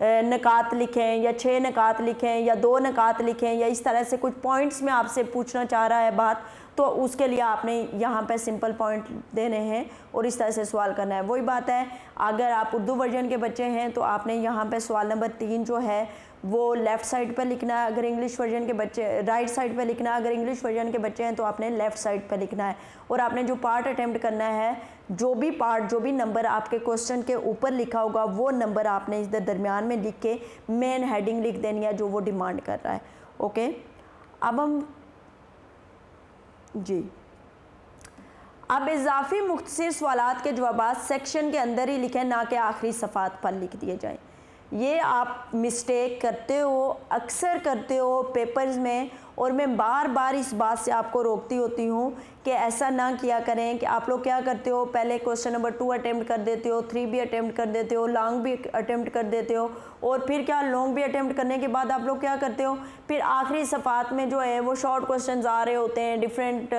नकात लिखें या 6 नकात लिखें या 2 नकात लिखें या इस तरह से कुछ पॉइंट्स में आपसे पूछना चाह रहा है बात, तो उसके लिए आपने यहाँ पे सिंपल पॉइंट देने हैं और इस तरह से सवाल करना है। वही बात है, अगर आप उर्दू वर्जन के बच्चे हैं तो आपने यहाँ पे सवाल नंबर 3 जो है वो लेफ़्ट साइड पे लिखना है। अगर इंग्लिश वर्जन के बच्चे राइट साइड पे लिखना है, अगर इंग्लिश वर्जन के बच्चे हैं तो आपने लेफ़्ट साइड पे लिखना है। और आपने जो पार्ट अटेम्प्ट करना है, जो भी पार्ट, जो भी नंबर आपके क्वेश्चन के ऊपर लिखा होगा वो नंबर आपने इधर दरमियान में लिख के मेन हेडिंग लिख देनी है जो वो डिमांड कर रहा है। ओके, अब हम जी, अब इजाफी मुख्तसर सवालात के जवाबात सेक्शन के अंदर ही लिखें, ना कि आखिरी सफ़ात पर लिख दिए जाएं। ये आप मिस्टेक करते हो, अक्सर करते हो पेपर्स में, और मैं बार बार इस बात से आपको रोकती होती हूँ कि ऐसा ना किया करें कि आप लोग क्या करते हो, पहले क्वेश्चन नंबर 2 अटेम्प्ट कर देते हो, 3 भी अटेम्प्ट कर देते हो, लॉन्ग भी अटेम्प्ट कर देते हो, और फिर क्या लॉन्ग भी अटेम्प्ट करने के बाद आप लोग क्या करते हो, फिर आखिरी सफ़ात में जो है वो शॉर्ट क्वेश्चन आ रहे होते हैं डिफरेंट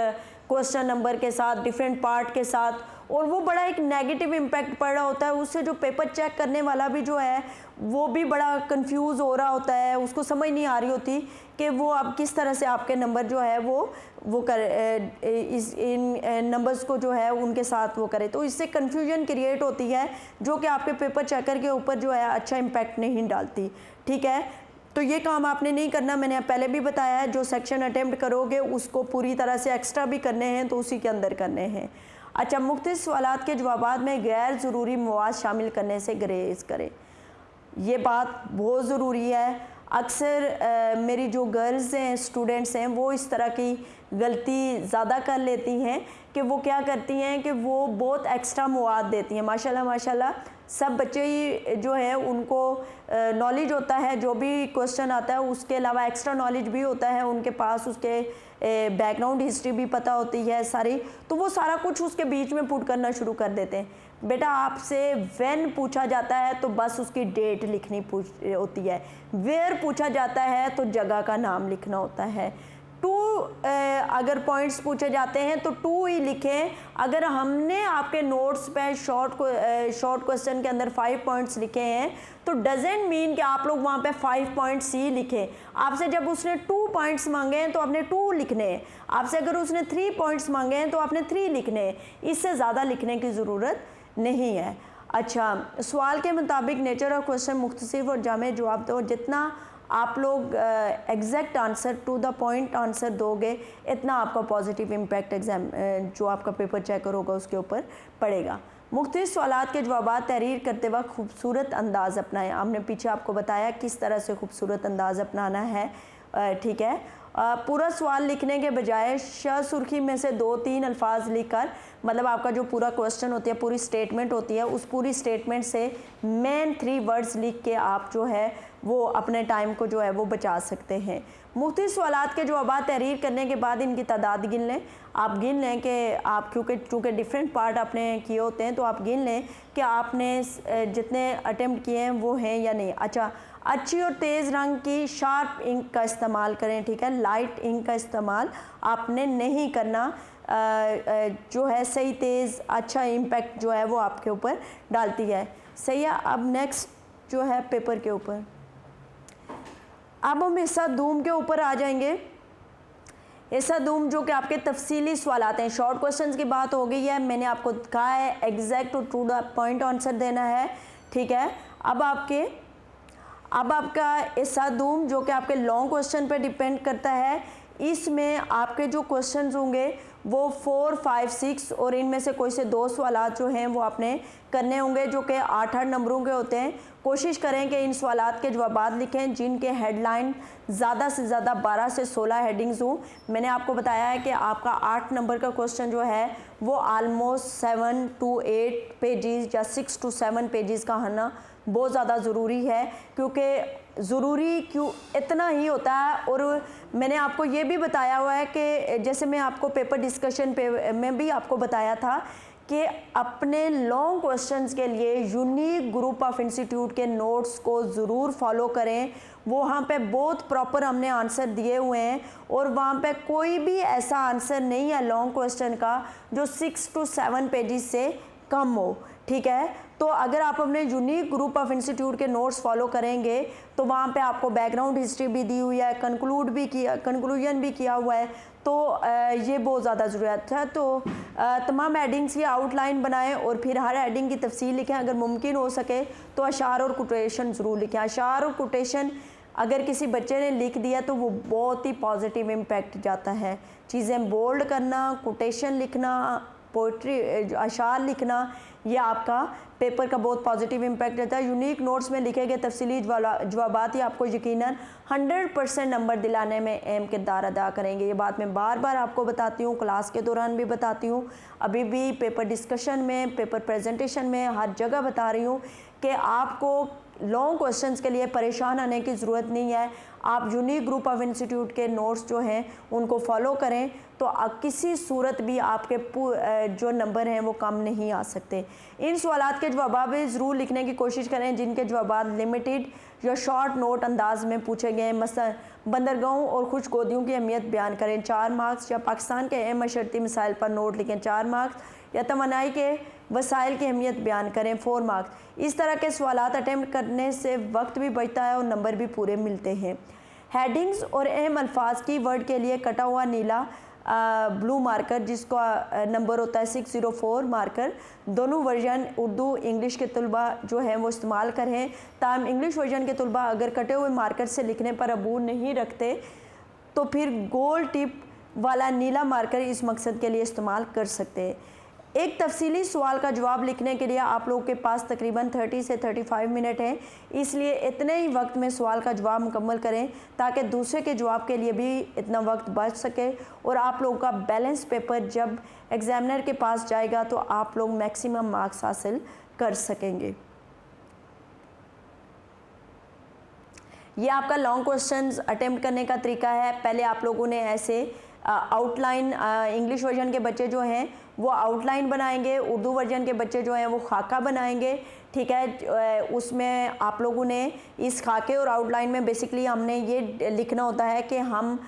क्वेश्चन नंबर के साथ, डिफरेंट पार्ट के साथ, और वो बड़ा एक नेगेटिव इम्पैक्ट पड़ रहा होता है। उससे जो पेपर चेक करने वाला भी जो है वो भी बड़ा कंफ्यूज हो रहा होता है, उसको समझ नहीं आ रही होती कि वो अब किस तरह से आपके नंबर जो है वो इन नंबर्स को जो है उनके साथ वो करे, तो इससे कन्फ्यूजन क्रिएट होती है जो कि आपके पेपर चेकर के ऊपर जो है अच्छा इम्पैक्ट नहीं डालती, ठीक है। तो ये काम आपने नहीं करना, मैंने पहले भी बताया है। जो सेक्शन अटेम्प्ट करोगे उसको पूरी तरह से एक्स्ट्रा भी करने हैं तो उसी के अंदर करने हैं। अच्छा, मुख्तलिफ सवालात के जवाबात में गैर ज़रूरी मवाद शामिल करने से गुरेज करें। ये बात बहुत ज़रूरी है। अक्सर मेरी जो गर्ल्स हैं, स्टूडेंट्स हैं, वो इस तरह की गलती ज़्यादा कर लेती हैं कि वो क्या करती हैं कि वो बहुत एक्स्ट्रा मवाद देती हैं। माशाल्लाह माशाल्लाह सब बच्चे ही जो है उनको नॉलेज होता है, जो भी क्वेश्चन आता है उसके अलावा एक्स्ट्रा नॉलेज भी होता है उनके पास, उसके बैकग्राउंड हिस्ट्री भी पता होती है सारी, तो वो सारा कुछ उसके बीच में पुट करना शुरू कर देते हैं। बेटा आपसे व्हेन पूछा जाता है तो बस उसकी डेट लिखनी होती है, वेयर पूछा जाता है तो जगह का नाम लिखना होता है, टू अगर पॉइंट्स पूछे जाते हैं तो टू ही लिखें। अगर हमने आपके नोट्स पे शॉर्ट क्वेश्चन के अंदर 5 पॉइंट्स लिखे हैं तो डजेंट मीन कि आप लोग वहाँ पे 5 पॉइंट्स ही लिखें। आपसे जब उसने 2 पॉइंट्स मांगे हैं तो आपने 2 लिखने हैं, आपसे अगर उसने 3 पॉइंट्स मांगे हैं तो आपने 3 लिखने हैं, इससे ज़्यादा लिखने की ज़रूरत नहीं है। अच्छा, सवाल के मुताबिक नेचर ऑफ क्वेश्चन मुख्तसर और जामे जवाब दो। जितना आप लोग exact answer to the point answer दोगे, इतना आपका पॉजिटिव इम्पैक्ट एग्जाम जो आपका पेपर चेकर होगा उसके ऊपर पड़ेगा। मुख्तलिफ सवालात के जवाबात तहरीर करते वक्त खूबसूरत अंदाज़ अपनाएं। हमने पीछे आपको बताया किस तरह से खूबसूरत अंदाज़ अपनाना है। ठीक है। पूरा सवाल लिखने के बजाय श सुर्खी में से 2-3 अल्फाज लिखकर, मतलब आपका जो पूरा क्वेश्चन होती है, पूरी स्टेटमेंट होती है, उस पूरी स्टेटमेंट से मेन 3 वर्ड्स लिख के आप जो है वो अपने टाइम को जो है वो बचा सकते हैं। मुख्तलिफ सवालात के जवाब तहरीर करने के बाद इनकी तादाद गिन लें। आप गिन लें कि आप चूँकि डिफरेंट पार्ट आपने किए होते हैं, तो आप गिन लें कि आपने जितने अटेम्प्ट किए हैं वो हैं या नहीं। अच्छा, अच्छी और तेज़ रंग की शार्प इंक का इस्तेमाल करें, ठीक है। लाइट इंक का इस्तेमाल आपने नहीं करना, जो है सही तेज़ अच्छा इम्पैक्ट जो है वो आपके ऊपर डालती है, सही है। अब नेक्स्ट जो है पेपर के ऊपर, अब हम हिस्सा दूम के ऊपर आ जाएंगे। हिस्सा दूम जो कि आपके तफसीली सवाल आते हैं, शॉर्ट क्वेश्चंस की बात हो गई है, मैंने आपको कहा है एग्जैक्ट और टू द पॉइंट आंसर देना है, ठीक है। अब आपका हिस्सा दूम जो कि आपके लॉन्ग क्वेश्चन पे डिपेंड करता है, इसमें आपके जो क्वेश्चंस होंगे वो 4, 5, 6 और इनमें से कोई से 2 सवालात जो हैं वो आपने करने होंगे, जो कि 8-8 नंबरों के होते हैं। कोशिश करें कि इन सवालात के जवाबात लिखें जिनके हेडलाइन ज़्यादा से ज़्यादा 12 से 16 हेडिंग्स हों। मैंने आपको बताया है कि आपका 8 नंबर का क्वेश्चन जो है वो आलमोस्ट 7 to 8 पेजेस या 6 to 7 पेजेस का होना बहुत ज़्यादा ज़रूरी है, क्योंकि ज़रूरी क्यों इतना ही होता है। और मैंने आपको ये भी बताया हुआ है कि जैसे मैं आपको पेपर डिस्कशन पे में भी आपको बताया था कि अपने लॉन्ग क्वेश्चंस के लिए यूनिक ग्रुप ऑफ इंस्टीट्यूट के नोट्स को ज़रूर फॉलो करें। वो वहाँ पे बहुत प्रॉपर हमने आंसर दिए हुए हैं और वहाँ पे कोई भी ऐसा आंसर नहीं है लॉन्ग क्वेश्चन का जो 6 to 7 पेजेस से कम हो, ठीक है। तो अगर आप अपने यूनिक ग्रुप ऑफ इंस्टीट्यूट के नोट्स फॉलो करेंगे तो वहाँ पे आपको बैकग्राउंड हिस्ट्री भी दी हुई है, कंक्लूजन भी किया हुआ है, तो ये बहुत ज़्यादा ज़रूरत है। तो तमाम हेडिंग्स की आउटलाइन बनाएं और फिर हर हेडिंग की तफसील लिखें। अगर मुमकिन हो सके तो अशार और कोटेशन ज़रूर लिखें। अशार और कोटेशन अगर किसी बच्चे ने लिख दिया तो वो बहुत ही पॉजिटिव इम्पैक्ट जाता है। चीज़ें बोल्ड करना, कोटेशन लिखना, पोइट्री अशार लिखना, ये आपका पेपर का बहुत पॉजिटिव इम्पैक्ट रहता है। यूनिक नोट्स में लिखे गए तफसीली जवाबात ही आपको यकीनन 100% नंबर दिलाने में अहम किरदार अदा करेंगे। ये बात मैं बार बार आपको बताती हूँ, क्लास के दौरान भी बताती हूँ, अभी भी पेपर डिस्कशन में, पेपर प्रेजेंटेशन में, हर जगह बता रही हूँ कि आपको लॉन्ग क्वेश्चंस के लिए परेशान आने की ज़रूरत नहीं है। आप यूनिक ग्रुप ऑफ इंस्टीट्यूट के नोट्स जो हैं उनको फॉलो करें तो किसी सूरत भी आपके जो नंबर हैं वो कम नहीं आ सकते। इन सवालात के जवाब भी ज़रूर लिखने की कोशिश करें जिनके जवाब लिमिटेड या शॉर्ट नोट अंदाज में पूछे गए। मसलन बंदरगाहों और खुश गोदियों की अहमियत बयान करें 4 मार्क्स, या पाकिस्तान के अहम मशरती मिसाइल पर नोट लिखें 4 मार्क्स, या तमन्नाई के वसाइल की अहमियत बयान करें 4 मार्क्स। इस तरह के सवालात अटैम्प्ट करने से वक्त भी बचता है और नंबर भी पूरे मिलते हैं। हेडिंग्स और अहम अल्फाज की वर्ड के लिए कटा हुआ नीला ब्लू मार्कर जिसका नंबर होता है 604 मार्कर, दोनों वर्जन उर्दू इंग्लिश के तलबा जो हैं वो इस्तेमाल करें। ताहम इंग्लिश वर्जन के तलबा अगर कटे हुए मार्कर से लिखने पर अबूर नहीं रखते तो फिर गोल टिप वाला नीला मार्कर इस मकसद के लिए इस्तेमाल कर सकते हैं। एक तफसीली सवाल का जवाब लिखने के लिए आप लोगों के पास तकरीबन 30 से 35 मिनट हैं, इसलिए इतने ही वक्त में सवाल का जवाब मुकम्मल करें ताकि दूसरे के जवाब के लिए भी इतना वक्त बच सके और आप लोगों का बैलेंस पेपर जब एग्ज़ामिनर के पास जाएगा तो आप लोग मैक्सिमम मार्क्स हासिल कर सकेंगे। ये आपका लॉन्ग क्वेश्चंस अटेम्प्ट करने का तरीका है। पहले आप लोगों ने ऐसे आउटलाइन, इंग्लिश वर्जन के बच्चे जो हैं वो आउटलाइन बनाएंगे, उर्दू वर्जन के बच्चे जो हैं वो खाका बनाएंगे, ठीक है। उसमें आप लोगों ने इस खाके और आउटलाइन में बेसिकली हमने ये लिखना होता है कि हम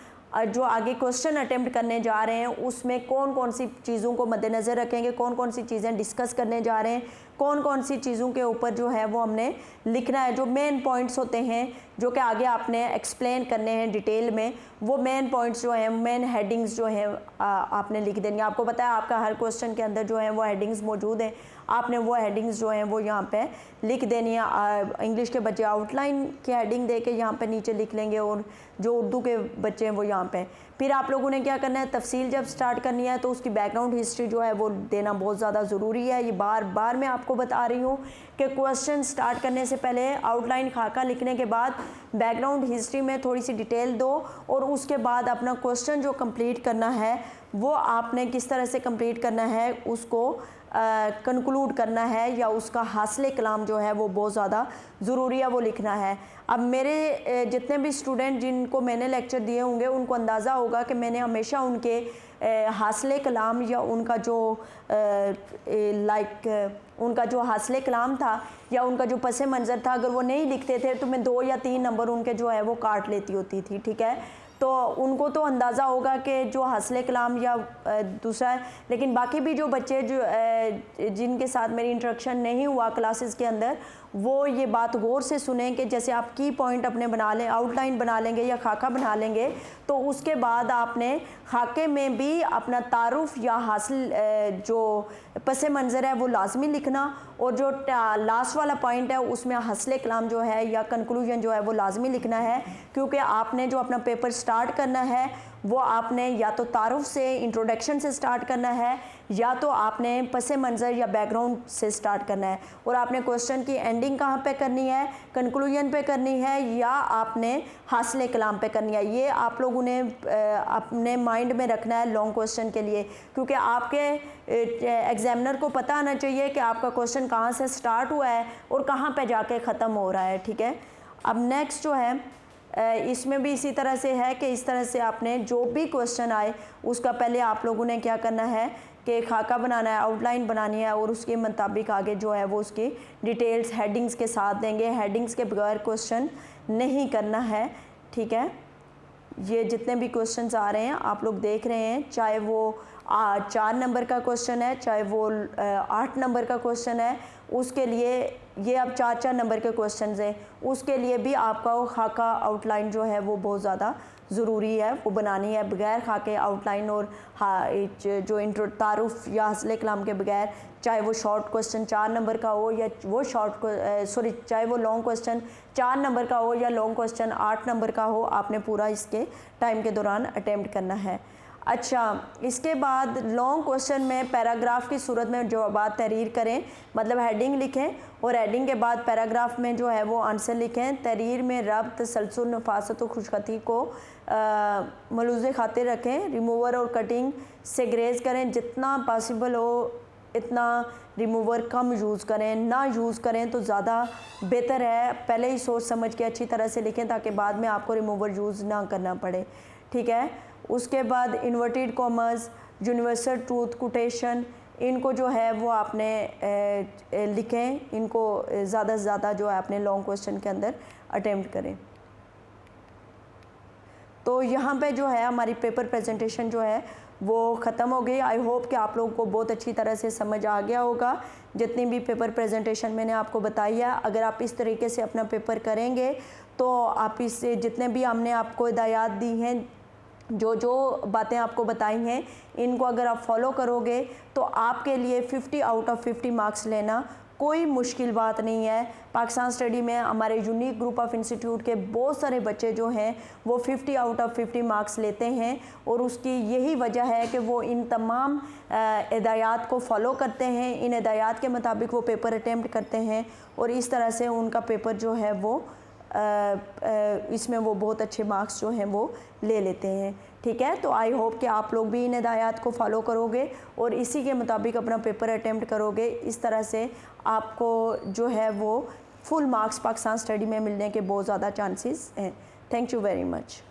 जो आगे क्वेश्चन अटेम्प्ट करने जा रहे हैं उसमें कौन कौन सी चीज़ों को मद्देनज़र रखेंगे, कौन कौन सी चीज़ें डिस्कस करने जा रहे हैं, कौन कौन सी चीज़ों के ऊपर जो है वो हमने लिखना है। जो मेन पॉइंट्स होते हैं जो कि आगे आपने एक्सप्लेन करने हैं डिटेल में, वो मेन पॉइंट्स जो हैं, मेन हेडिंग्स जो हैं आपने लिख देनी है। आपको पता है आपका हर क्वेश्चन के अंदर जो है वो हेडिंग्स मौजूद हैं, आपने वो हेडिंग्स जो हैं वो यहाँ पे लिख देनी है। इंग्लिश के बच्चे आउटलाइन की हेडिंग दे के यहाँ पे नीचे लिख लेंगे और जो उर्दू के बच्चे हैं वो यहाँ पे। फिर आप लोगों ने क्या करना है, तफसील जब स्टार्ट करनी है तो उसकी बैकग्राउंड हिस्ट्री जो है वो देना बहुत ज़्यादा ज़रूरी है। ये बार बार मैं आपको आपको बता रही हूँ कि क्वेश्चन स्टार्ट करने से पहले आउटलाइन खाका लिखने के बाद बैकग्राउंड हिस्ट्री में थोड़ी सी डिटेल दो और उसके बाद अपना क्वेश्चन जो कंप्लीट करना है वो आपने किस तरह से कंप्लीट करना है, उसको कंक्लूड करना है या उसका हासिल कलाम जो है वो बहुत ज़्यादा ज़रूरी है, वो लिखना है। अब मेरे जितने भी स्टूडेंट जिनको मैंने लेक्चर दिए होंगे उनको अंदाज़ा होगा कि मैंने हमेशा उनके हासिल कलाम या उनका जो उनका जो हासिल कलाम था या उनका जो पस मंज़र था, अगर वो नहीं लिखते थे तो मैं 2 या 3 नंबर उनके जो है वो काट लेती होती थी, ठीक है। तो उनको तो अंदाज़ा होगा कि जो हासिल कलाम या दूसरा है, लेकिन बाकी भी जो बच्चे जो जिनके साथ मेरी इंट्रोडक्शन नहीं हुआ क्लासेस के अंदर, वो ये बात गौर से सुने कि जैसे आप की पॉइंट अपने बना लें, आउटलाइन बना लेंगे या खाका बना लेंगे, तो उसके बाद आपने खाके में भी अपना तारुफ या हासिल जो पस मंज़र है वो लाजमी लिखना, और जो लास्ट वाला पॉइंट है उसमें हासिल कलाम जो है या कंक्लूजन जो है वो लाजमी लिखना है, क्योंकि आपने जो अपना पेपर स्टार्ट करना है वो आपने या तो तारुफ से, इंट्रोडक्शन से स्टार्ट करना है, या तो आपने पस मंज़र या बैकग्राउंड से स्टार्ट करना है, और आपने क्वेश्चन की एंडिंग कहाँ पे करनी है, कंक्लूजन पे करनी है या आपने हासिल कलाम पे करनी है। ये आप लोगों ने अपने माइंड में रखना है लॉन्ग क्वेश्चन के लिए, क्योंकि आपके एग्जामिनर को पता आना चाहिए कि आपका क्वेश्चन कहाँ से स्टार्ट हुआ है और कहाँ पे जाके ख़त्म हो रहा है, ठीक है। अब नेक्स्ट जो है इसमें भी इसी तरह से है कि इस तरह से आपने जो भी क्वेश्चन आए उसका पहले आप लोगों ने क्या करना है कि खाका बनाना है, आउटलाइन बनानी है, और उसके मुताबिक आगे जो है वो उसकी डिटेल्स हेडिंग्स के साथ देंगे। हेडिंग्स के बगैर क्वेश्चन नहीं करना है, ठीक है। ये जितने भी क्वेश्चंस आ रहे हैं आप लोग देख रहे हैं, चाहे वो 4 नंबर का क्वेश्चन है, चाहे वो 8 नंबर का क्वेश्चन है, उसके लिए ये अब 4-4 नंबर के क्वेश्चन हैं, उसके लिए भी आपका वो खाका आउटलाइन जो है वो बहुत ज़्यादा ज़रूरी है, वो बनानी है। बगैर खाके आउटलाइन और जो इंट्रो तारुफ या हासिल कलाम के बगैर, चाहे वो शॉर्ट क्वेश्चन 4 नंबर का हो या वो चाहे वो लॉन्ग क्वेश्चन 4 नंबर का हो या लॉन्ग क्वेश्चन 8 नंबर का हो, आपने पूरा इसके टाइम के दौरान अटेम्प्ट करना है। अच्छा, इसके बाद लॉन्ग क्वेश्चन में पैराग्राफ की सूरत में जवाबात तहरीर करें, मतलब हेडिंग लिखें और हेडिंग के बाद पैराग्राफ में जो है वो आंसर लिखें। तहरीर में रब्त, तसलसल, नफासत और खुशखती को मलूज़े खातिर रखें। रिमूवर और कटिंग से ग्रेज करें, जितना पॉसिबल हो इतना रिमूवर कम यूज़ करें, ना यूज़ करें तो ज़्यादा बेहतर है। पहले ही सोच समझ के अच्छी तरह से लिखें ताकि बाद में आपको रिमूवर यूज़ ना करना पड़े, ठीक है। उसके बाद inverted commas, universal truth, quotation, इनको जो है वो आपने लिखें, इनको ज़्यादा से ज़्यादा जो है अपने लॉन्ग क्वेश्चन के अंदर अटेम्प्ट करें। तो यहाँ पे जो है हमारी पेपर प्रेजेंटेशन जो है वो ख़त्म हो गई। आई होप कि आप लोगों को बहुत अच्छी तरह से समझ आ गया होगा जितनी भी पेपर प्रेजेंटेशन मैंने आपको बताई है। अगर आप इस तरीके से अपना पेपर करेंगे तो आप इससे जितने भी हमने आपको हिदायत दी हैं, जो बातें आपको बताई हैं, इनको अगर आप फॉलो करोगे तो आपके लिए 50 आउट ऑफ 50 मार्क्स लेना कोई मुश्किल बात नहीं है। पाकिस्तान स्टडी में हमारे यूनिक ग्रुप ऑफ इंस्टीट्यूट के बहुत सारे बच्चे जो हैं वो 50 आउट ऑफ 50 मार्क्स लेते हैं, और उसकी यही वजह है कि वो इन तमाम हिदायत को फॉलो करते हैं, इन हिदायत के मुताबिक वो पेपर अटेम्प्ट करते हैं, और इस तरह से उनका पेपर जो है वो इसमें वो बहुत अच्छे मार्क्स जो हैं वो ले लेते हैं, ठीक है। तो आई होप कि आप लोग भी इन हिदायत को फॉलो करोगे और इसी के मुताबिक अपना पेपर अटेम्प्ट करोगे। इस तरह से आपको जो है वो फुल मार्क्स पाकिस्तान स्टडी में मिलने के बहुत ज़्यादा चांसेस हैं। Thank you very much.